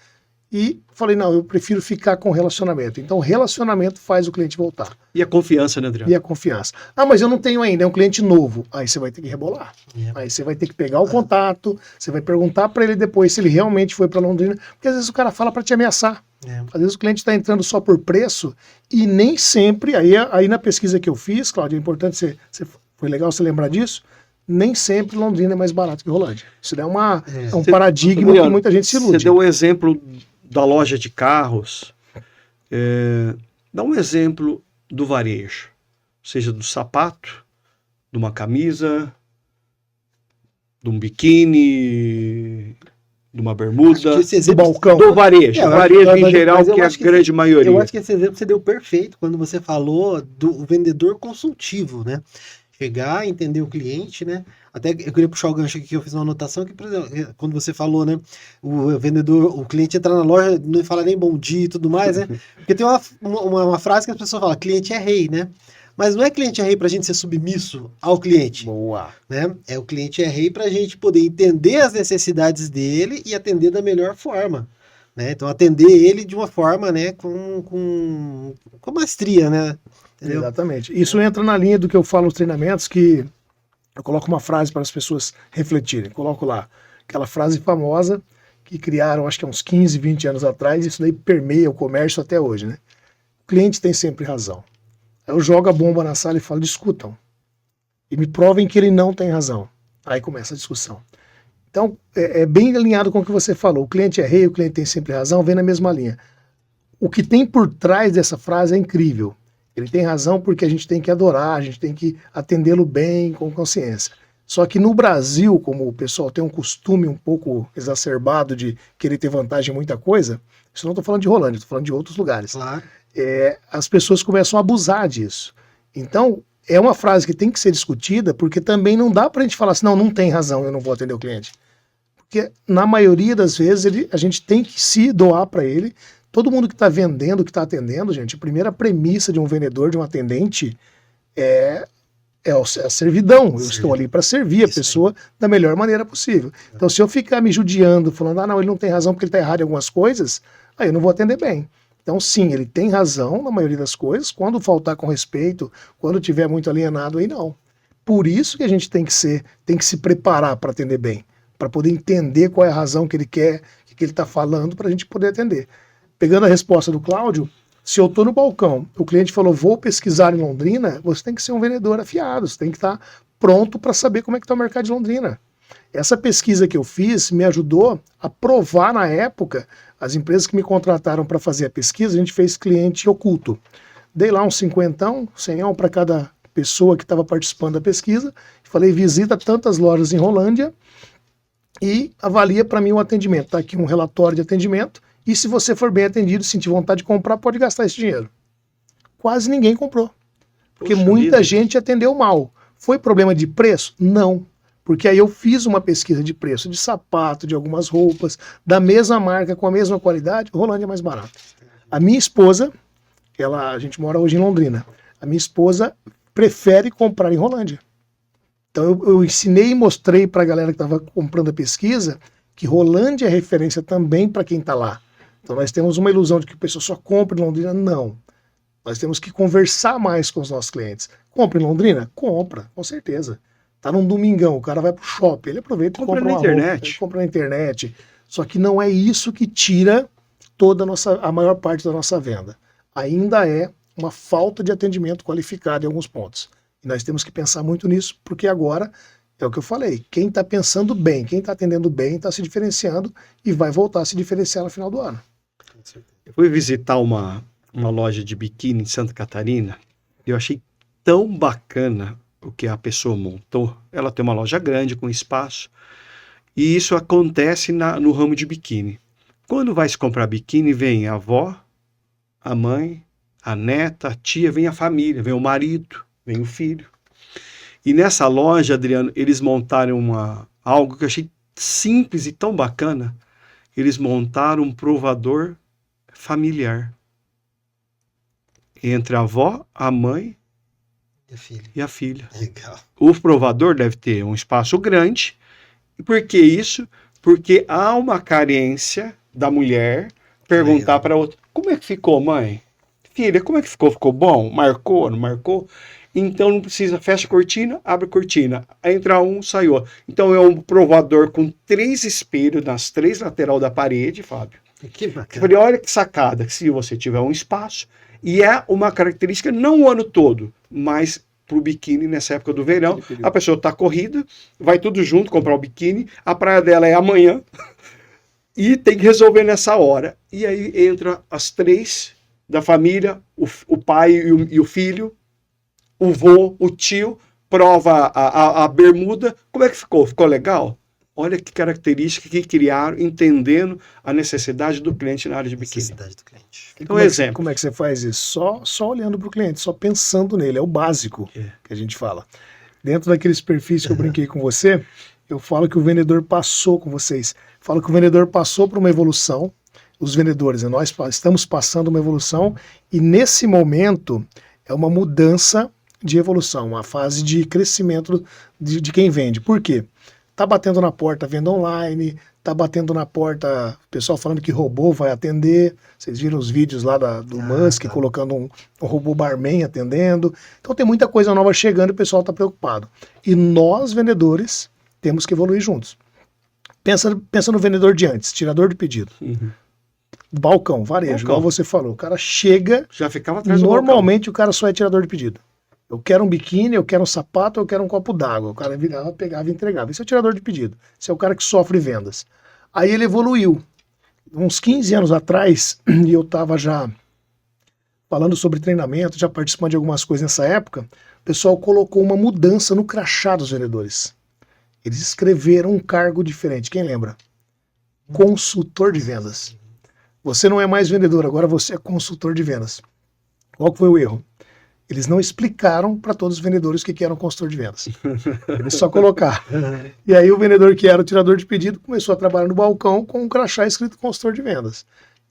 e falei, não, eu prefiro ficar com relacionamento. Então, o relacionamento faz o cliente voltar. E a confiança, né, Adriano? E a confiança. Mas eu não tenho ainda, é um cliente novo. Aí você vai ter que rebolar. Aí você vai ter que pegar o contato, você vai perguntar para ele depois se ele realmente foi para Londrina, porque às vezes o cara fala para te ameaçar. Às vezes o cliente está entrando só por preço e nem sempre, aí na pesquisa que eu fiz, Cláudio, é importante foi legal você lembrar disso, nem sempre Londrina é mais barato que Rolândia. Isso é um paradigma que muita gente se ilude. Você deu um exemplo da loja de carros, dá um exemplo do varejo, seja do sapato, de uma camisa, de um biquíni, de uma bermuda, do balcão. do varejo. O varejo em geral, que é a grande maioria. Eu acho que esse exemplo você deu perfeito quando você falou do vendedor consultivo, né? Chegar, entender o cliente, né? Até eu queria puxar o gancho aqui que eu fiz uma anotação que, por exemplo, quando você falou, né? O vendedor, o cliente entra na loja, não fala nem bom dia e tudo mais, né? Porque tem uma frase que as pessoas falam, cliente é rei, né? Mas não é cliente é rei pra gente ser submisso ao cliente. Boa. Né? O cliente é rei pra gente poder entender as necessidades dele e atender da melhor forma. Né? Então, atender ele de uma forma, né, com maestria, né? Entendeu? Exatamente. Isso entra na linha do que eu falo nos treinamentos, que eu coloco uma frase para as pessoas refletirem. Coloco lá aquela frase famosa que criaram, acho que há uns 15, 20 anos atrás, e isso daí permeia o comércio até hoje, né? O cliente tem sempre razão. Eu jogo a bomba na sala e falo, discutam. E me provem que ele não tem razão. Aí começa a discussão. Então, é bem alinhado com o que você falou. O cliente é rei, o cliente tem sempre razão, vem na mesma linha. O que tem por trás dessa frase é incrível. Ele tem razão porque a gente tem que adorar, a gente tem que atendê-lo bem, com consciência. Só que no Brasil, como o pessoal tem um costume um pouco exacerbado de querer ter vantagem em muita coisa, isso não estou falando de Rolândia, estou falando de outros lugares. Claro. As pessoas começam a abusar disso. Então, é uma frase que tem que ser discutida, porque também não dá para a gente falar assim, não tem razão, eu não vou atender o cliente. Porque, na maioria das vezes, a gente tem que se doar para ele. Todo mundo que está vendendo, que está atendendo, gente, a primeira premissa de um vendedor, de um atendente, é a servidão. Eu estou ali para servir a pessoa da melhor maneira possível. Então, se eu ficar me judiando, falando, não, ele não tem razão porque ele está errado em algumas coisas, aí eu não vou atender bem. Então, sim, ele tem razão na maioria das coisas. Quando faltar com respeito, quando tiver muito alienado, aí não. Por isso que a gente tem que se preparar para atender bem, para poder entender qual é a razão que ele quer, o que ele está falando, para a gente poder atender. Pegando a resposta do Cláudio, se eu estou no balcão, o cliente falou, vou pesquisar em Londrina, você tem que ser um vendedor afiado, você tem que estar pronto para saber como é que está o mercado de Londrina. Essa pesquisa que eu fiz me ajudou a provar na época, as empresas que me contrataram para fazer a pesquisa, a gente fez cliente oculto. Dei lá uns 50, 100 para cada pessoa que estava participando da pesquisa, falei, visita tantas lojas em Rolândia e avalia para mim o atendimento. Está aqui um relatório de atendimento, e se você for bem atendido, sentir vontade de comprar, pode gastar esse dinheiro. Quase ninguém comprou, porque muita gente atendeu mal. Foi problema de preço? Não. Porque aí eu fiz uma pesquisa de preço de sapato, de algumas roupas, da mesma marca, com a mesma qualidade, Rolândia é mais barato. A minha esposa, a gente mora hoje em Londrina, a minha esposa prefere comprar em Rolândia. Então eu ensinei e mostrei para a galera que estava comprando a pesquisa que Rolândia é referência também para quem está lá. Então nós temos uma ilusão de que a pessoa só compra em Londrina. Não. Nós temos que conversar mais com os nossos clientes. Compra em Londrina? Compra, com certeza. Tá num domingão, o cara vai pro shopping, ele aproveita e compra na internet. Ele compra na internet. Só que não é isso que tira a maior parte da nossa venda. Ainda é uma falta de atendimento qualificado em alguns pontos. E nós temos que pensar muito nisso, porque agora, é o que eu falei, quem está pensando bem, quem está atendendo bem, está se diferenciando e vai voltar a se diferenciar no final do ano. Eu fui visitar uma loja de biquíni em Santa Catarina e eu achei tão bacana o que a pessoa montou. Ela tem uma loja grande, com espaço, e isso acontece no ramo de biquíni. Quando vai se comprar biquíni, vem a avó, a mãe, a neta, a tia, vem a família, vem o marido, vem o filho. E nessa loja, Adriano, eles montaram algo que eu achei simples e tão bacana. Eles montaram um provador familiar entre a avó, a mãe e a filha. Legal. O provador deve ter um espaço grande. E por que isso? Porque há uma carência da mulher perguntar para outra, como é que ficou, mãe? Filha, como é que ficou? Ficou bom? Marcou? Não marcou? Então não precisa, fecha a cortina, abre a cortina. Entra um, sai outro. Então é um provador com 3 espelhos nas 3 laterais da parede, Fábio. Que Eu bacana. falei, olha que sacada, que se você tiver um espaço, e é uma característica não o ano todo, mas para o biquíni nessa época do verão, a pessoa está corrida, vai tudo junto comprar o biquíni, a praia dela é amanhã, e tem que resolver nessa hora. E aí entra as 3 da família, o pai e o filho, o vô, o tio, prova a bermuda. Como é que ficou? Ficou legal? Olha que característica que criaram, entendendo a necessidade do cliente na área de biquíni. Necessidade do cliente. E Então, como, exemplo. como é que você faz isso? Só olhando para o cliente, só pensando nele, é o básico que a gente fala. Dentro daqueles perfis que eu brinquei com você, eu falo que o vendedor passou com vocês. Falo que o vendedor passou por uma evolução, os vendedores, né? Nós estamos passando uma evolução e nesse momento é uma mudança de evolução, uma fase de crescimento de quem vende. Por quê? Tá batendo na porta venda online, tá batendo na porta o pessoal falando que robô vai atender. Vocês viram os vídeos lá do Musk tá. colocando um robô barman atendendo. Então tem muita coisa nova chegando e o pessoal está preocupado. E nós, vendedores, temos que evoluir juntos. Pensa no vendedor de antes, tirador de pedido. Uhum. Balcão, varejo, igual você falou. O cara chega, Já ficava atrás do balcão. normalmente o cara só é tirador de pedido. Eu quero um biquíni, eu quero um sapato, eu quero um copo d'água. O cara virava, pegava e entregava. Esse é o tirador de pedido. Esse é o cara que sofre vendas. Aí ele evoluiu. Uns 15 anos atrás, e eu estava já falando sobre treinamento, já participando de algumas coisas nessa época, o pessoal colocou uma mudança no crachá dos vendedores. Eles escreveram um cargo diferente. Quem lembra? Consultor de vendas. Você não é mais vendedor, agora você é consultor de vendas. Qual que foi o erro? Eles não explicaram para todos os vendedores o que era um consultor de vendas. Eles só colocaram. E aí o vendedor que era o tirador de pedido começou a trabalhar no balcão com um crachá escrito consultor de vendas.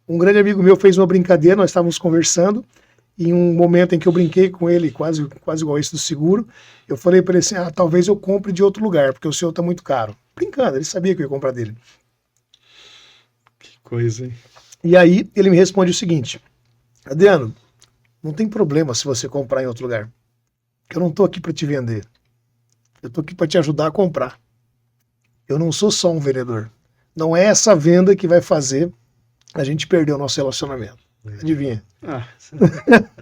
Um grande amigo meu fez uma brincadeira, nós estávamos conversando, e em um momento em que eu brinquei com ele, quase igual esse do seguro, eu falei para ele assim, talvez eu compre de outro lugar, porque o seu está muito caro. Brincando, ele sabia que eu ia comprar dele. Que coisa, hein? E aí ele me responde o seguinte, Adriano, não tem problema se você comprar em outro lugar. Eu não estou aqui para te vender. Eu estou aqui para te ajudar a comprar. Eu não sou só um vendedor. Não é essa venda que vai fazer a gente perder o nosso relacionamento. Adivinha?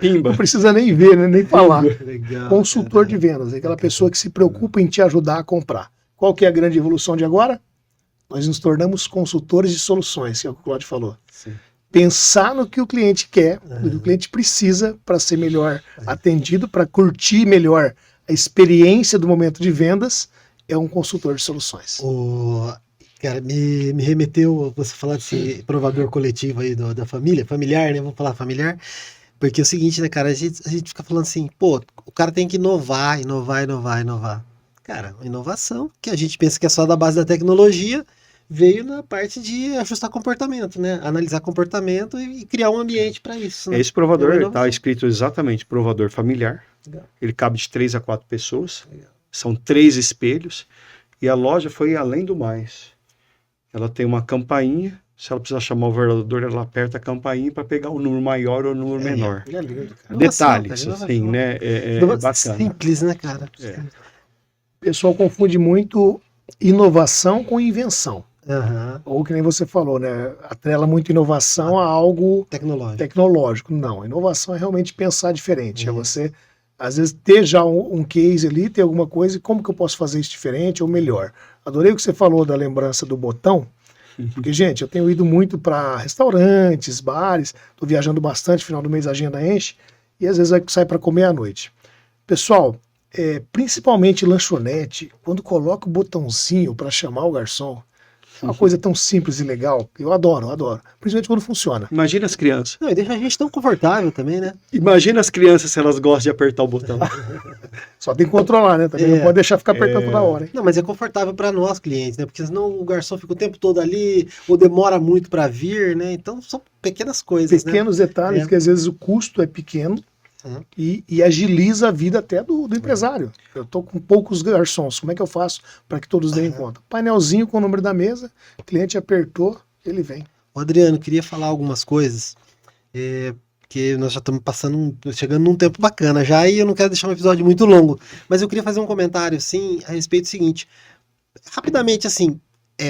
Pimba. Não precisa nem ver, né? Nem falar. Legal, Consultor de vendas, é aquela pessoa que se preocupa em te ajudar a comprar. Qual que é a grande evolução de agora? Nós nos tornamos consultores de soluções, que é o que o Claudio falou. Sim. Pensar no que o cliente quer, no que o cliente precisa para ser melhor atendido, para curtir melhor a experiência do momento de vendas, é um consultor de soluções. Cara, me remeteu você falar desse provador coletivo aí da família, familiar, né? Vamos falar familiar. Porque é o seguinte, né, cara? A gente fica falando assim, pô, o cara tem que inovar. Cara, inovação, que a gente pensa que é só da base da tecnologia, veio na parte de ajustar comportamento, né? Analisar comportamento e criar um ambiente para isso. Né? Esse provador É uma está escrito exatamente provador familiar. Legal. Ele cabe de 3 a 4 pessoas. Legal. São 3 espelhos. E a loja foi além do mais. Ela tem uma campainha. Se ela precisar chamar o vereador, ela aperta a campainha para pegar o número maior ou o número menor. Ele é lindo, cara. Detalhes, Inovação, assim, né? É bacana. Simples, né, cara? É. O pessoal confunde muito inovação com invenção. Aham. Ou que nem você falou, né? Atrela muito inovação a algo Tecnológico. tecnológico. Não, inovação é realmente pensar diferente. É você, às vezes, ter já um case ali, ter alguma coisa, e como que eu posso fazer isso diferente ou melhor. Adorei o que você falou da lembrança do botão, porque, gente, eu tenho ido muito para restaurantes, bares, estou viajando bastante, final do mês a agenda enche, e às vezes sai para comer à noite. Pessoal, principalmente lanchonete, quando coloca o botãozinho para chamar o garçom, é uma coisa tão simples e legal. Eu adoro. Principalmente quando funciona. Imagina as crianças. Não, e deixa a gente tão confortável também, né? Imagina as crianças se elas gostam de apertar o botão. Só tem que controlar, né? Também não pode deixar ficar apertando toda hora, hein? Não, mas é confortável para nós clientes, né? Porque senão o garçom fica o tempo todo ali, ou demora muito para vir, né? Então são pequenas coisas, Pequenos detalhes que às vezes o custo é pequeno e agiliza a vida até do empresário. Eu estou com poucos garçons, como é que eu faço para que todos deem conta? Painelzinho com o número da mesa, o cliente apertou, ele vem. Ô Adriano, queria falar algumas coisas, porque nós já estamos chegando num tempo bacana já, e eu não quero deixar um episódio muito longo, mas eu queria fazer um comentário, assim, a respeito do seguinte, rapidamente, assim,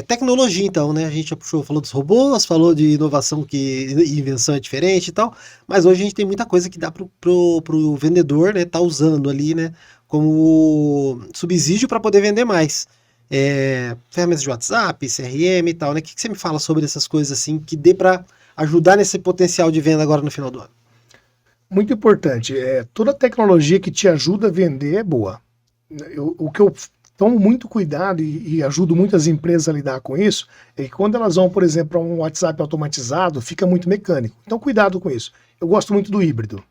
Tecnologia, então, né? A gente já puxou, falou dos robôs, falou de inovação e invenção é diferente e tal, mas hoje a gente tem muita coisa que dá pro vendedor, né, tá usando ali, né, como subsídio para poder vender mais. Ferramentas de WhatsApp, CRM e tal, né? O que você me fala sobre essas coisas assim que dê para ajudar nesse potencial de venda agora no final do ano? Muito importante, toda tecnologia que te ajuda a vender é boa. O que eu tomo muito cuidado e ajudo muitas empresas a lidar com isso é que quando elas vão, por exemplo, para um WhatsApp automatizado, fica muito mecânico. Então, cuidado com isso. Eu gosto muito do híbrido.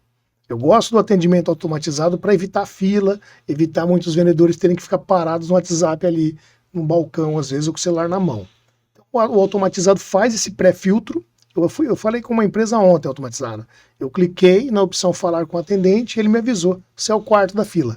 Eu gosto do atendimento automatizado para evitar fila, evitar muitos vendedores terem que ficar parados no WhatsApp ali, no balcão, às vezes, ou com o celular na mão. Então, o automatizado faz esse pré-filtro. Eu falei com uma empresa ontem automatizada. Eu cliquei na opção falar com o atendente e ele me avisou, você é o quarto da fila.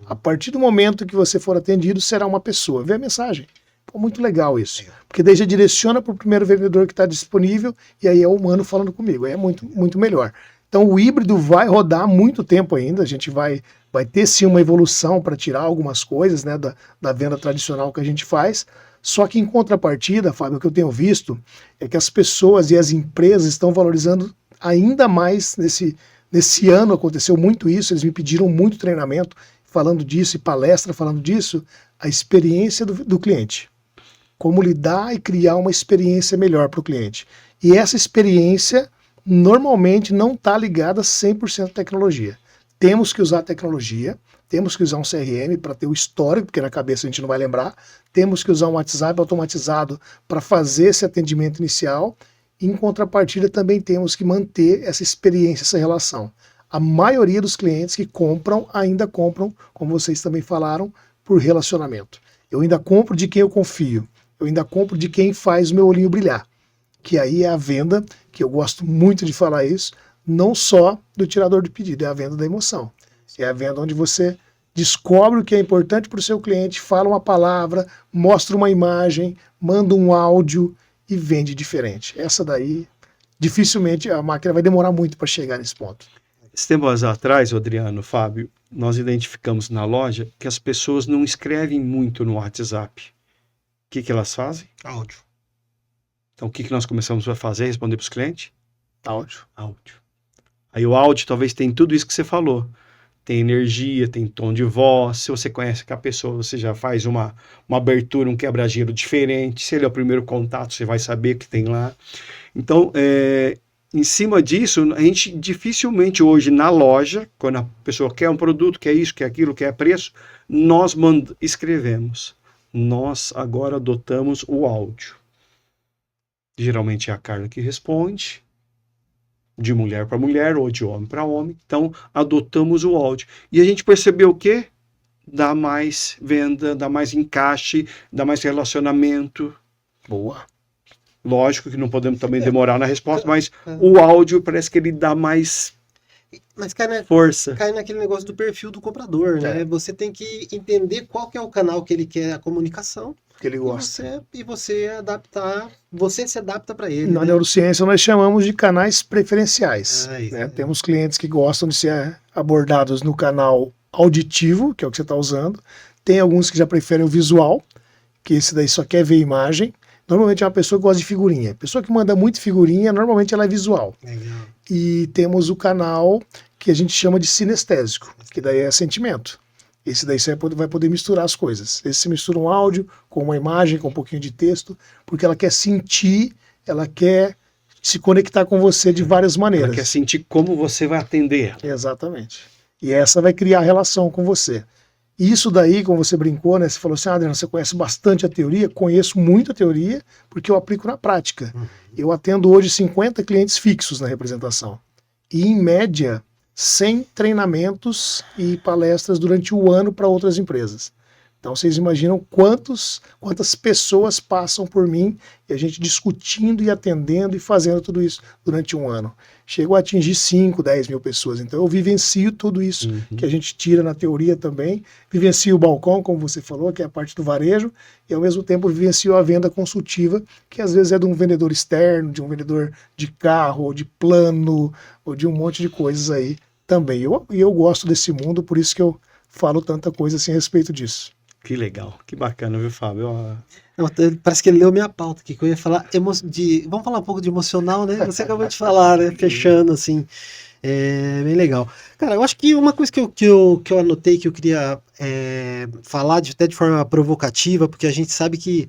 A partir do momento que você for atendido, será uma pessoa. Vê a mensagem. Pô, muito legal isso. Porque daí já direciona para o primeiro vendedor que está disponível e aí é o humano falando comigo. Aí é muito, muito melhor. Então o híbrido vai rodar muito tempo ainda. A gente vai ter sim uma evolução para tirar algumas coisas, né, da venda tradicional que a gente faz. Só que em contrapartida, Fábio, o que eu tenho visto é que as pessoas e as empresas estão valorizando ainda mais nesse ano. Aconteceu muito isso, eles me pediram muito treinamento falando disso e palestra falando disso, a experiência do cliente. Como lidar e criar uma experiência melhor para o cliente. E essa experiência normalmente não está ligada 100% à tecnologia. Temos que usar tecnologia, temos que usar um CRM para ter o histórico, porque na cabeça a gente não vai lembrar, temos que usar um WhatsApp automatizado para fazer esse atendimento inicial, e em contrapartida também temos que manter essa experiência, essa relação. A maioria dos clientes que compram, ainda compram, como vocês também falaram, por relacionamento. Eu ainda compro de quem eu confio, eu ainda compro de quem faz o meu olhinho brilhar, que aí é a venda, que eu gosto muito de falar isso, não só do tirador de pedido, é a venda da emoção. É a venda onde você descobre o que é importante para o seu cliente, fala uma palavra, mostra uma imagem, manda um áudio e vende diferente. Essa daí, dificilmente a máquina vai demorar muito para chegar nesse ponto. Esse tempo atrás, Adriano, Fábio, nós identificamos na loja que as pessoas não escrevem muito no WhatsApp. O que elas fazem? Áudio. Então, o que nós começamos a fazer, responder para os clientes? Áudio. Áudio. Aí o áudio talvez tem tudo isso que você falou. Tem energia, tem tom de voz. Se você conhece a pessoa, você já faz uma abertura, um quebra-gelo diferente. Se ele é o primeiro contato, você vai saber o que tem lá. Então, em cima disso, a gente dificilmente hoje na loja, quando a pessoa quer um produto, quer isso, quer aquilo, quer preço, nós escrevemos. Nós agora adotamos o áudio. Geralmente é a Carla que responde, de mulher para mulher ou de homem para homem. Então, adotamos o áudio. E a gente percebeu o quê? Dá mais venda, dá mais encaixe, dá mais relacionamento. Boa. Lógico que não podemos também demorar na resposta, mas o áudio parece que ele dá mais força. Cai naquele negócio do perfil do comprador, né? Você tem que entender qual que é o canal que ele quer a comunicação. Que ele gosta. E você se adapta para ele. Na neurociência nós chamamos de canais preferenciais. Né? Temos clientes que gostam de ser abordados no canal auditivo, que é o que você está usando. Tem alguns que já preferem o visual, que esse daí só quer ver imagem. Normalmente é uma pessoa que gosta de figurinha. A pessoa que manda muito figurinha, normalmente ela é visual. Legal. E temos o canal que a gente chama de sinestésico, que daí é sentimento. Esse daí você vai poder misturar as coisas. Esse se mistura um áudio com uma imagem, com um pouquinho de texto, porque ela quer sentir, ela quer se conectar com você de várias maneiras. Ela quer sentir como você vai atender ela. Exatamente. E essa vai criar relação com você. E isso daí, como você brincou, né? Você falou assim, Adriano, você conhece bastante a teoria? Conheço muito a teoria, porque eu aplico na prática. Eu atendo hoje 50 clientes fixos na representação. E, em média, 100 treinamentos e palestras durante o ano para outras empresas. Então vocês imaginam quantas pessoas passam por mim e a gente discutindo e atendendo e fazendo tudo isso durante um ano. Chegou a atingir 5, 10 mil pessoas. Então eu vivencio tudo isso que a gente tira na teoria também. Vivencio o balcão, como você falou, que é a parte do varejo, e ao mesmo tempo vivencio a venda consultiva, que às vezes é de um vendedor externo, de um vendedor de carro, ou de plano, ou de um monte de coisas aí também. E eu gosto desse mundo, por isso que eu falo tanta coisa assim a respeito disso. Que legal, que bacana, viu, Fábio? Ó, Não, parece que ele leu minha pauta aqui, que eu ia falar vamos falar um pouco de emocional, né? Você acabou de falar, né? Fechando, assim. É bem legal. Cara, eu acho que uma coisa que eu anotei que eu queria falar até de forma provocativa, porque a gente sabe que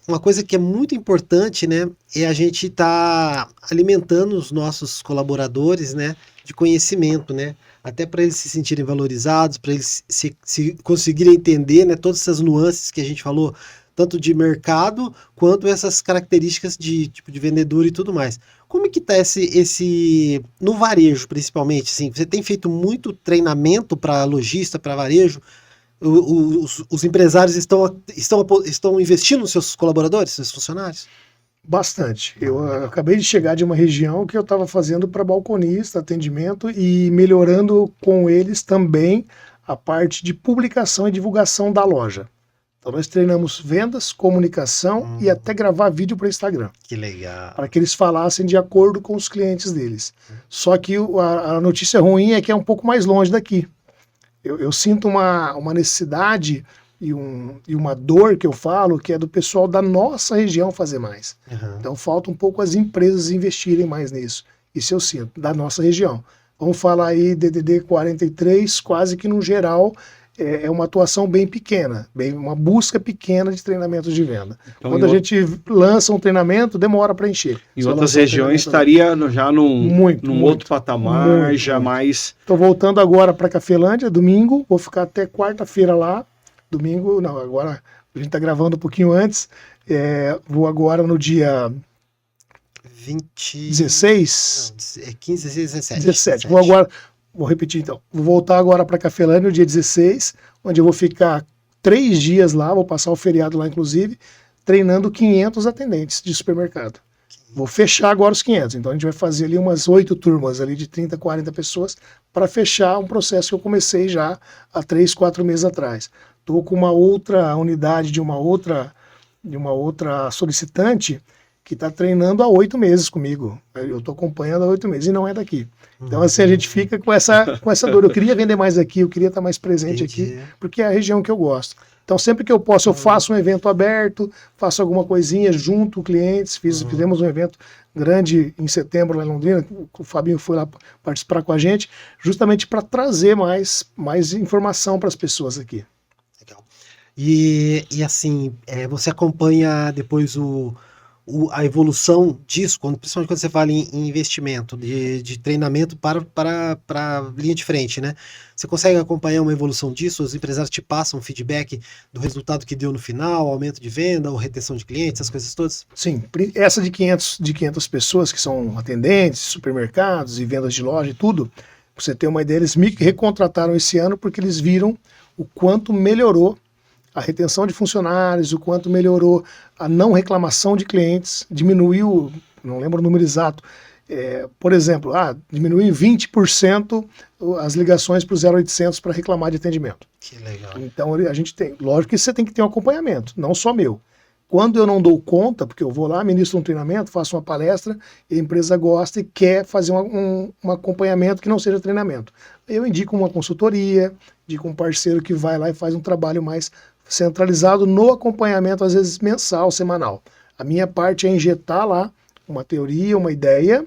uma coisa que é muito importante, né, é a gente estar alimentando os nossos colaboradores, né, de conhecimento, né, até para eles se sentirem valorizados, para eles se conseguirem entender, né, todas essas nuances que a gente falou, tanto de mercado quanto essas características de tipo de vendedor e tudo mais. Como é que tá esse no varejo, principalmente, assim, você tem feito muito treinamento para lojista, para varejo? Os empresários estão investindo nos seus colaboradores, seus funcionários? Bastante. Eu acabei de chegar de uma região que eu estava fazendo para balconista, atendimento e melhorando com eles também a parte de publicação e divulgação da loja. Então nós treinamos vendas, comunicação e até gravar vídeo para Instagram, Que legal. para que eles falassem de acordo com os clientes deles. Só que a notícia ruim é que é um pouco mais longe daqui. Eu sinto uma necessidade e uma dor que eu falo, que é do pessoal da nossa região fazer mais. Uhum. Então falta um pouco as empresas investirem mais nisso. Isso eu sinto, da nossa região. Vamos falar aí DDD 43, quase que no geral é uma atuação bem pequena, uma busca pequena de treinamentos de venda. Então, Quando a gente lança um treinamento, demora para encher. em outras regiões estaria já num outro patamar, já mais... Estou voltando agora para Cafelândia, domingo, vou ficar até quarta-feira lá. Domingo, não, agora a gente está gravando um pouquinho antes. Vou agora no dia 16. Não, 15, 16, 17. 17. Vou repetir então. Vou voltar agora para Cafelândia no dia 16, onde eu vou ficar 3 dias lá, vou passar o feriado lá inclusive, treinando 500 atendentes de supermercado. Vou fechar agora os 500, então a gente vai fazer ali umas 8 turmas ali de 30, 40 pessoas para fechar um processo que eu comecei já há 3, 4 meses atrás. Estou com uma outra unidade de uma outra solicitante que está treinando há 8 meses comigo. Eu estou acompanhando há 8 meses e não é daqui. Então, assim, a gente fica com essa dor. Eu queria vender mais aqui, eu queria estar mais presente aqui, porque é a região que eu gosto. Então, sempre que eu posso, eu faço um evento aberto, faço alguma coisinha junto com clientes. Fizemos um evento grande em setembro lá em Londrina, o Fabinho foi lá participar com a gente, justamente para trazer mais informação para as pessoas aqui. Legal. E assim, você acompanha depois a evolução disso, principalmente quando você fala em investimento, de treinamento para linha de frente, né? Você consegue acompanhar uma evolução disso? Os empresários te passam um feedback do resultado que deu no final, aumento de venda ou retenção de clientes, essas coisas todas? Sim, essa de 500 pessoas que são atendentes, supermercados e vendas de loja e tudo, pra você ter uma ideia, eles me recontrataram esse ano porque eles viram o quanto melhorou a retenção de funcionários, o quanto melhorou a não reclamação de clientes, diminuiu, não lembro o número exato, por exemplo, diminuiu em 20% as ligações para o 0800 para reclamar de atendimento. Que legal. Então a gente tem, lógico que você tem que ter um acompanhamento, não só meu. Quando eu não dou conta, porque eu vou lá, ministro um treinamento, faço uma palestra, e a empresa gosta e quer fazer um acompanhamento que não seja treinamento. Eu indico uma consultoria, indico um parceiro que vai lá e faz um trabalho mais centralizado no acompanhamento, às vezes mensal, semanal. A minha parte é injetar lá uma teoria, uma ideia,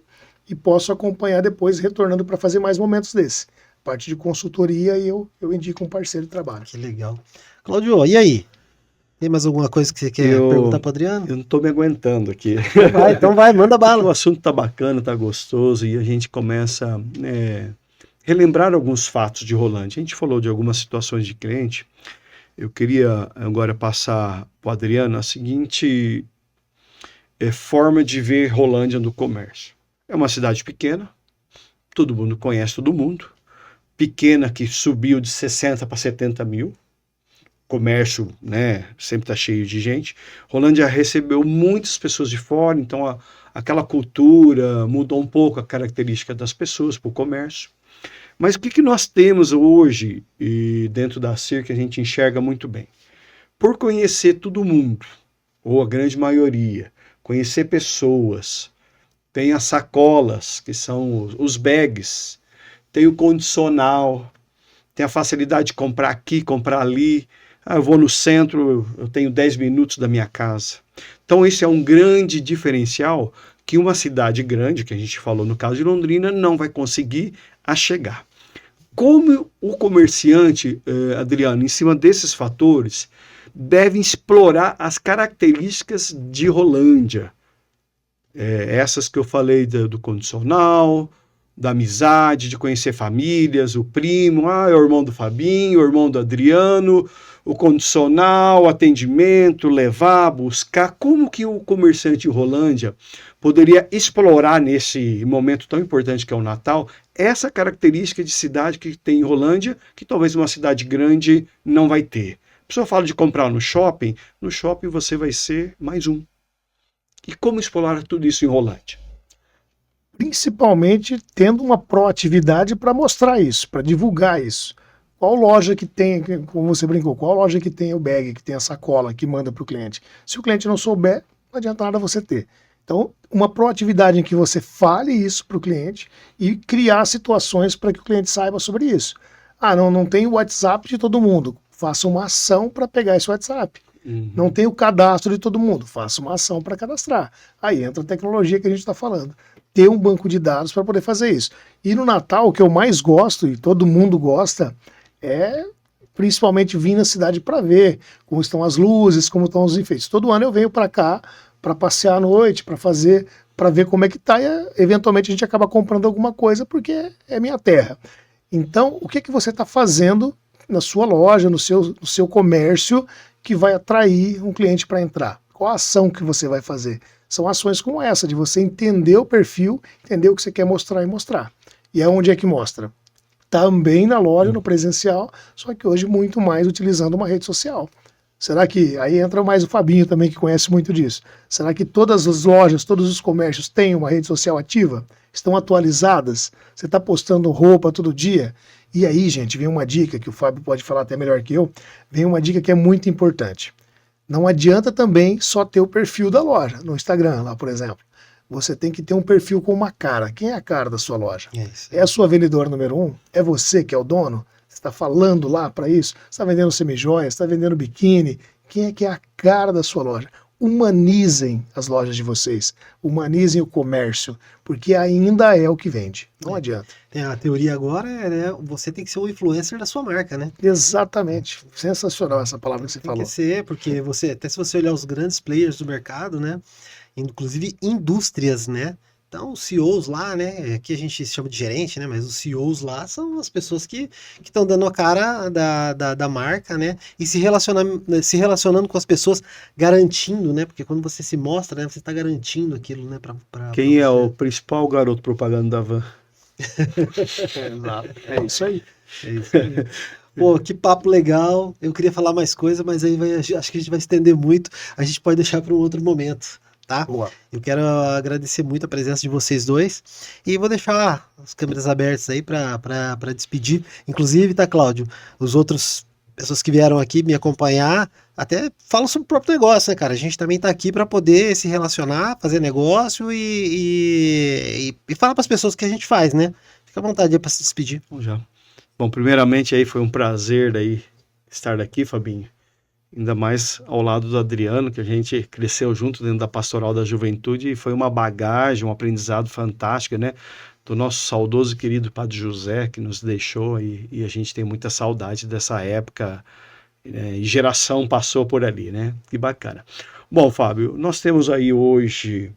e posso acompanhar depois, retornando para fazer mais momentos desse. Parte de consultoria, e eu indico um parceiro de trabalho. Que legal. Cláudio, e aí? Tem mais alguma coisa que você quer perguntar para o Adriano? Eu não estou me aguentando aqui. Então vai, manda bala. O assunto tá bacana, tá gostoso, e a gente começa a relembrar alguns fatos de Rolândia. A gente falou de algumas situações de cliente. Eu queria agora passar para o Adriano a seguinte forma de ver Rolândia no comércio. É uma cidade pequena, todo mundo conhece todo mundo, pequena que subiu de 60 para 70 mil, comércio, né, sempre está cheio de gente. Rolândia recebeu muitas pessoas de fora, então aquela cultura mudou um pouco a característica das pessoas para o comércio. Mas o que nós temos hoje e dentro da CIR que a gente enxerga muito bem? Por conhecer todo mundo, ou a grande maioria, conhecer pessoas, tem as sacolas, que são os bags, tem o condicional, tem a facilidade de comprar aqui, comprar ali, eu vou no centro, eu tenho 10 minutos da minha casa. Então esse é um grande diferencial que uma cidade grande, que a gente falou no caso de Londrina, não vai conseguir chegar. Como o comerciante, Adriano, em cima desses fatores, deve explorar as características de Rolândia. Essas que eu falei do condicional, da amizade, de conhecer famílias, o primo, é o irmão do Fabinho, o irmão do Adriano, o condicional, atendimento, levar, buscar. Como que o comerciante em Rolândia poderia explorar nesse momento tão importante que é o Natal, essa característica de cidade que tem em Rolândia, que talvez uma cidade grande não vai ter. A pessoa fala de comprar no shopping você vai ser mais um. E como explorar tudo isso em Rolândia? Principalmente tendo uma proatividade para mostrar isso, para divulgar isso. Qual loja que tem, como você brincou, qual loja que tem o bag, que tem a sacola, que manda para o cliente? Se o cliente não souber, não adianta nada você ter. Então, uma proatividade em que você fale isso para o cliente e criar situações para que o cliente saiba sobre isso. Não tem o WhatsApp de todo mundo. Faça uma ação para pegar esse WhatsApp. Não tem o cadastro de todo mundo. Faça uma ação para cadastrar. Aí entra a tecnologia que a gente está falando. Ter um banco de dados para poder fazer isso. E no Natal, o que eu mais gosto, e todo mundo gosta, é principalmente vir na cidade para ver como estão as luzes, como estão os enfeites. Todo ano eu venho para cá para passear à noite, para ver como é que tá, e eventualmente a gente acaba comprando alguma coisa porque é minha terra. Então, o que você está fazendo na sua loja, no seu comércio, que vai atrair um cliente para entrar? Qual a ação que você vai fazer? São ações como essa, de você entender o perfil, entender o que você quer mostrar e mostrar. E aonde é que mostra? Também na loja, no presencial, só que hoje muito mais utilizando uma rede social. Será que, aí entra mais o Fabinho também, que conhece muito disso, será que todas as lojas, todos os comércios têm uma rede social ativa? Estão atualizadas? Você está postando roupa todo dia? E aí, gente, vem uma dica, que o Fábio pode falar até melhor que eu, vem uma dica que é muito importante. Não adianta também só ter o perfil da loja, no Instagram lá, por exemplo. Você tem que ter um perfil com uma cara. Quem é a cara da sua loja? É a sua vendedora número 1? É você que é o dono? Você está falando lá para isso? Você está vendendo semijoias? Está vendendo biquíni? Quem é que é a cara da sua loja? Humanizem as lojas de vocês. Humanizem o comércio, porque ainda é o que vende. Não adianta. A teoria agora é, você tem que ser o influencer da sua marca, né? Exatamente. Sensacional essa palavra que você falou. Tem que ser, porque até se você olhar os grandes players do mercado, né? Inclusive indústrias, né? Então, os CEOs lá, né? Aqui a gente chama de gerente, né? Mas os CEOs lá são as pessoas que estão dando a cara da marca, né? E se relacionando com as pessoas, garantindo, né? Porque quando você se mostra, né? Você está garantindo aquilo, né? Quem é o principal garoto propaganda da Van? Exato. É isso aí. É isso aí. Pô, que papo legal. Eu queria falar mais coisa, mas aí acho que a gente vai estender muito. A gente pode deixar para um outro momento. Tá? Boa. Eu quero agradecer muito a presença de vocês dois e vou deixar as câmeras abertas aí para despedir. Inclusive, tá, Cláudio? Os outros pessoas que vieram aqui me acompanhar até falam sobre o próprio negócio, né, cara? A gente também tá aqui para poder se relacionar, fazer negócio e falar para as pessoas o que a gente faz, né? Fica à vontade aí para se despedir. Bom, primeiramente aí foi um prazer aí estar aqui, Fabinho. Ainda mais ao lado do Adriano, que a gente cresceu junto dentro da Pastoral da Juventude e foi uma bagagem, um aprendizado fantástico, né? Do nosso saudoso e querido Padre José, que nos deixou e a gente tem muita saudade dessa época, né? E geração passou por ali, né? Que bacana. Bom, Fábio, nós temos aí hoje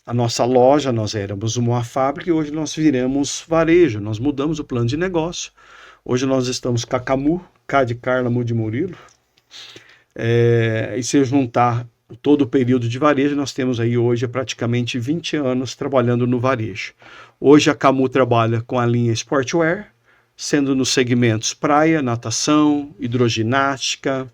a nossa loja, nós éramos uma fábrica e hoje nós viramos varejo, nós mudamos o plano de negócio. Hoje nós estamos com a Camu, K de Carla, Mu de Murilo. E se juntar todo o período de varejo, nós temos aí hoje praticamente 20 anos trabalhando no varejo. Hoje a Camu trabalha com a linha Sportwear, sendo nos segmentos praia, natação, hidroginástica,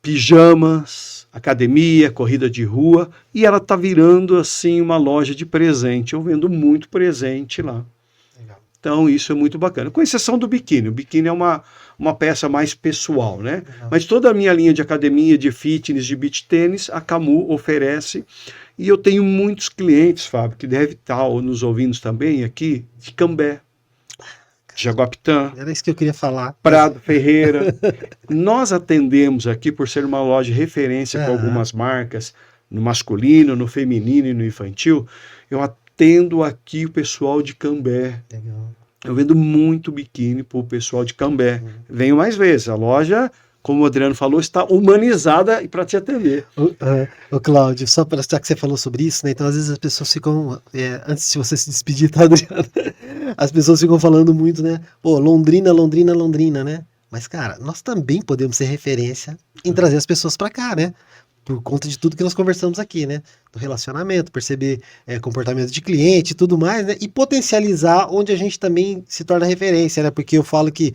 pijamas, academia, corrida de rua, e ela está virando assim uma loja de presente. Eu vendo muito presente lá. Legal. Então isso é muito bacana, com exceção do biquíni. O biquíni é uma peça mais pessoal, né? Uhum. Mas toda a minha linha de academia, de fitness, de beach tênis, a Camu oferece. E eu tenho muitos clientes, Fábio, que deve estar nos ouvindo também aqui, de Cambé. Jaguapitã, Era isso que eu queria falar. Prado Ferreira. Nós atendemos aqui, por ser uma loja de referência com algumas marcas, no masculino, no feminino e no infantil, eu atendo aqui o pessoal de Cambé. Legal. Eu vendo muito biquíni para o pessoal de Cambé. Venho mais vezes. A loja, como o Adriano falou, está humanizada para te atender. Ô Cláudio, só para já que você falou sobre isso, né? Então às vezes as pessoas ficam, antes de você se despedir, tá, Adriano? As pessoas ficam falando muito, né? Pô, Londrina, Londrina, Londrina, né? Mas, cara, nós também podemos ser referência em trazer as pessoas para cá, né? Por conta de tudo que nós conversamos aqui, né? Do relacionamento, perceber comportamento de cliente e tudo mais, né? E potencializar onde a gente também se torna referência, né? Porque eu falo que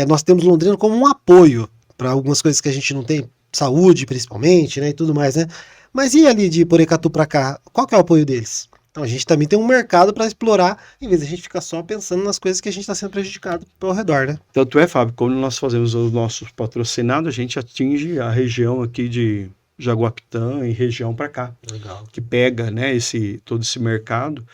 nós temos Londrina como um apoio para algumas coisas que a gente não tem, saúde principalmente, né? E tudo mais, né? Mas e ali de Porecatu para cá, qual que é o apoio deles? Então a gente também tem um mercado para explorar, em vez de a gente ficar só pensando nas coisas que a gente está sendo prejudicado pelo redor, né? Tanto é, Fábio, quando nós fazemos os nossos patrocinados, a gente atinge a região aqui de Jaguapitã e região para cá. Legal. Que pega, né, todo esse mercado.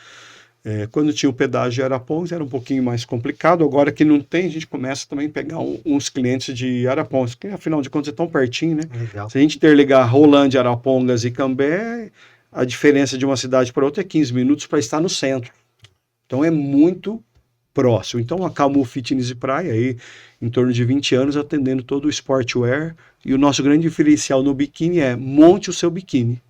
Quando tinha o pedágio de Arapongas era um pouquinho mais complicado, agora que não tem, a gente começa também a pegar uns clientes de Arapongas, que afinal de contas é tão pertinho, né? Legal. Se a gente interligar Rolândia, Arapongas e Cambé, a diferença de uma cidade para outra é 15 minutos para estar no centro. Então é muito próximo. Então a Camu Fitness e Praia, aí, em torno de 20 anos, atendendo todo o sportwear, e o nosso grande diferencial no biquíni é monte o seu biquíni.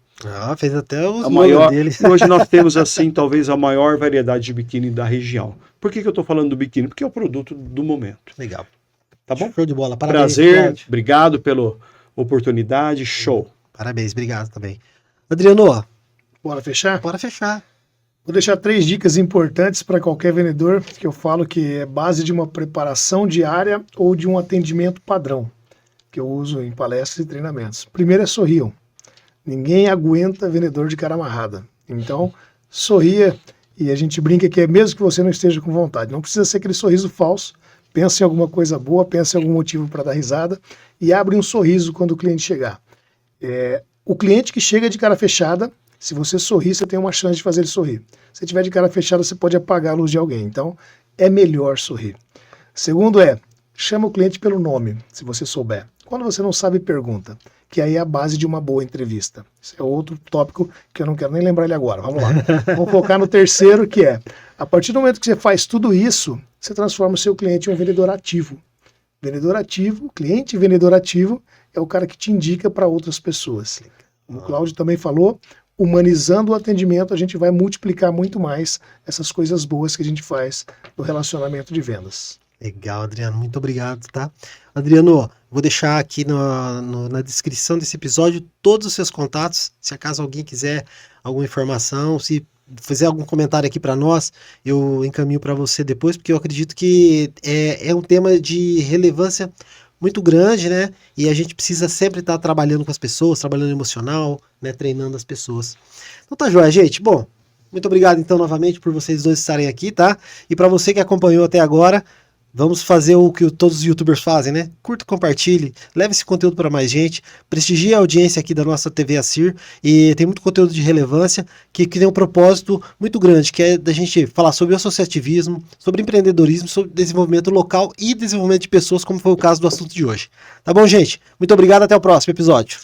Fez até os A maior, dele. hoje nós temos, assim, talvez a maior variedade de biquíni da região. Por que eu estou falando do biquíni? Porque é o produto do momento. Legal. Tá bom? Show de bola. Parabéns, Prazer, Cláudio. obrigado pela oportunidade, show. Parabéns, obrigado também. Adriano, Bora fechar? bora fechar. Vou deixar 3 dicas importantes para qualquer vendedor, que eu falo que é base de uma preparação diária ou de um atendimento padrão, que eu uso em palestras e treinamentos. Primeiro é sorriam. Ninguém aguenta vendedor de cara amarrada. Então, sorria, e a gente brinca que é mesmo que você não esteja com vontade. Não precisa ser aquele sorriso falso. Pensa em alguma coisa boa, pensa em algum motivo para dar risada e abre um sorriso quando o cliente chegar. O cliente que chega de cara fechada, se você sorrir, você tem uma chance de fazer ele sorrir. Se tiver de cara fechada, você pode apagar a luz de alguém. Então, é melhor sorrir. Segundo chama o cliente pelo nome, se você souber. Quando você não sabe, pergunta, que aí é a base de uma boa entrevista. Esse é outro tópico que eu não quero nem lembrar ele agora. Vamos lá. Vamos focar no terceiro, que a partir do momento que você faz tudo isso, você transforma o seu cliente em um vendedor ativo. Vendedor ativo, cliente vendedor ativo, é o cara que te indica para outras pessoas. Como o Cláudio também falou, humanizando o atendimento, a gente vai multiplicar muito mais essas coisas boas que a gente faz no relacionamento de vendas. Legal, Adriano, muito obrigado, tá? Adriano, vou deixar aqui na descrição desse episódio todos os seus contatos, se acaso alguém quiser alguma informação, se fizer algum comentário aqui para nós, eu encaminho para você depois, porque eu acredito que é um tema de relevância muito grande, né? E a gente precisa sempre estar trabalhando com as pessoas, trabalhando emocional, né? Treinando as pessoas. Então tá joia, gente. Bom, muito obrigado então novamente por vocês dois estarem aqui, tá? E para você que acompanhou até agora, vamos fazer o que todos os youtubers fazem, né? Curta, compartilhe, leve esse conteúdo para mais gente, prestigie a audiência aqui da nossa TV Assir, e tem muito conteúdo de relevância que tem um propósito muito grande, que é da gente falar sobre associativismo, sobre empreendedorismo, sobre desenvolvimento local e desenvolvimento de pessoas, como foi o caso do assunto de hoje. Tá bom, gente? Muito obrigado, até o próximo episódio.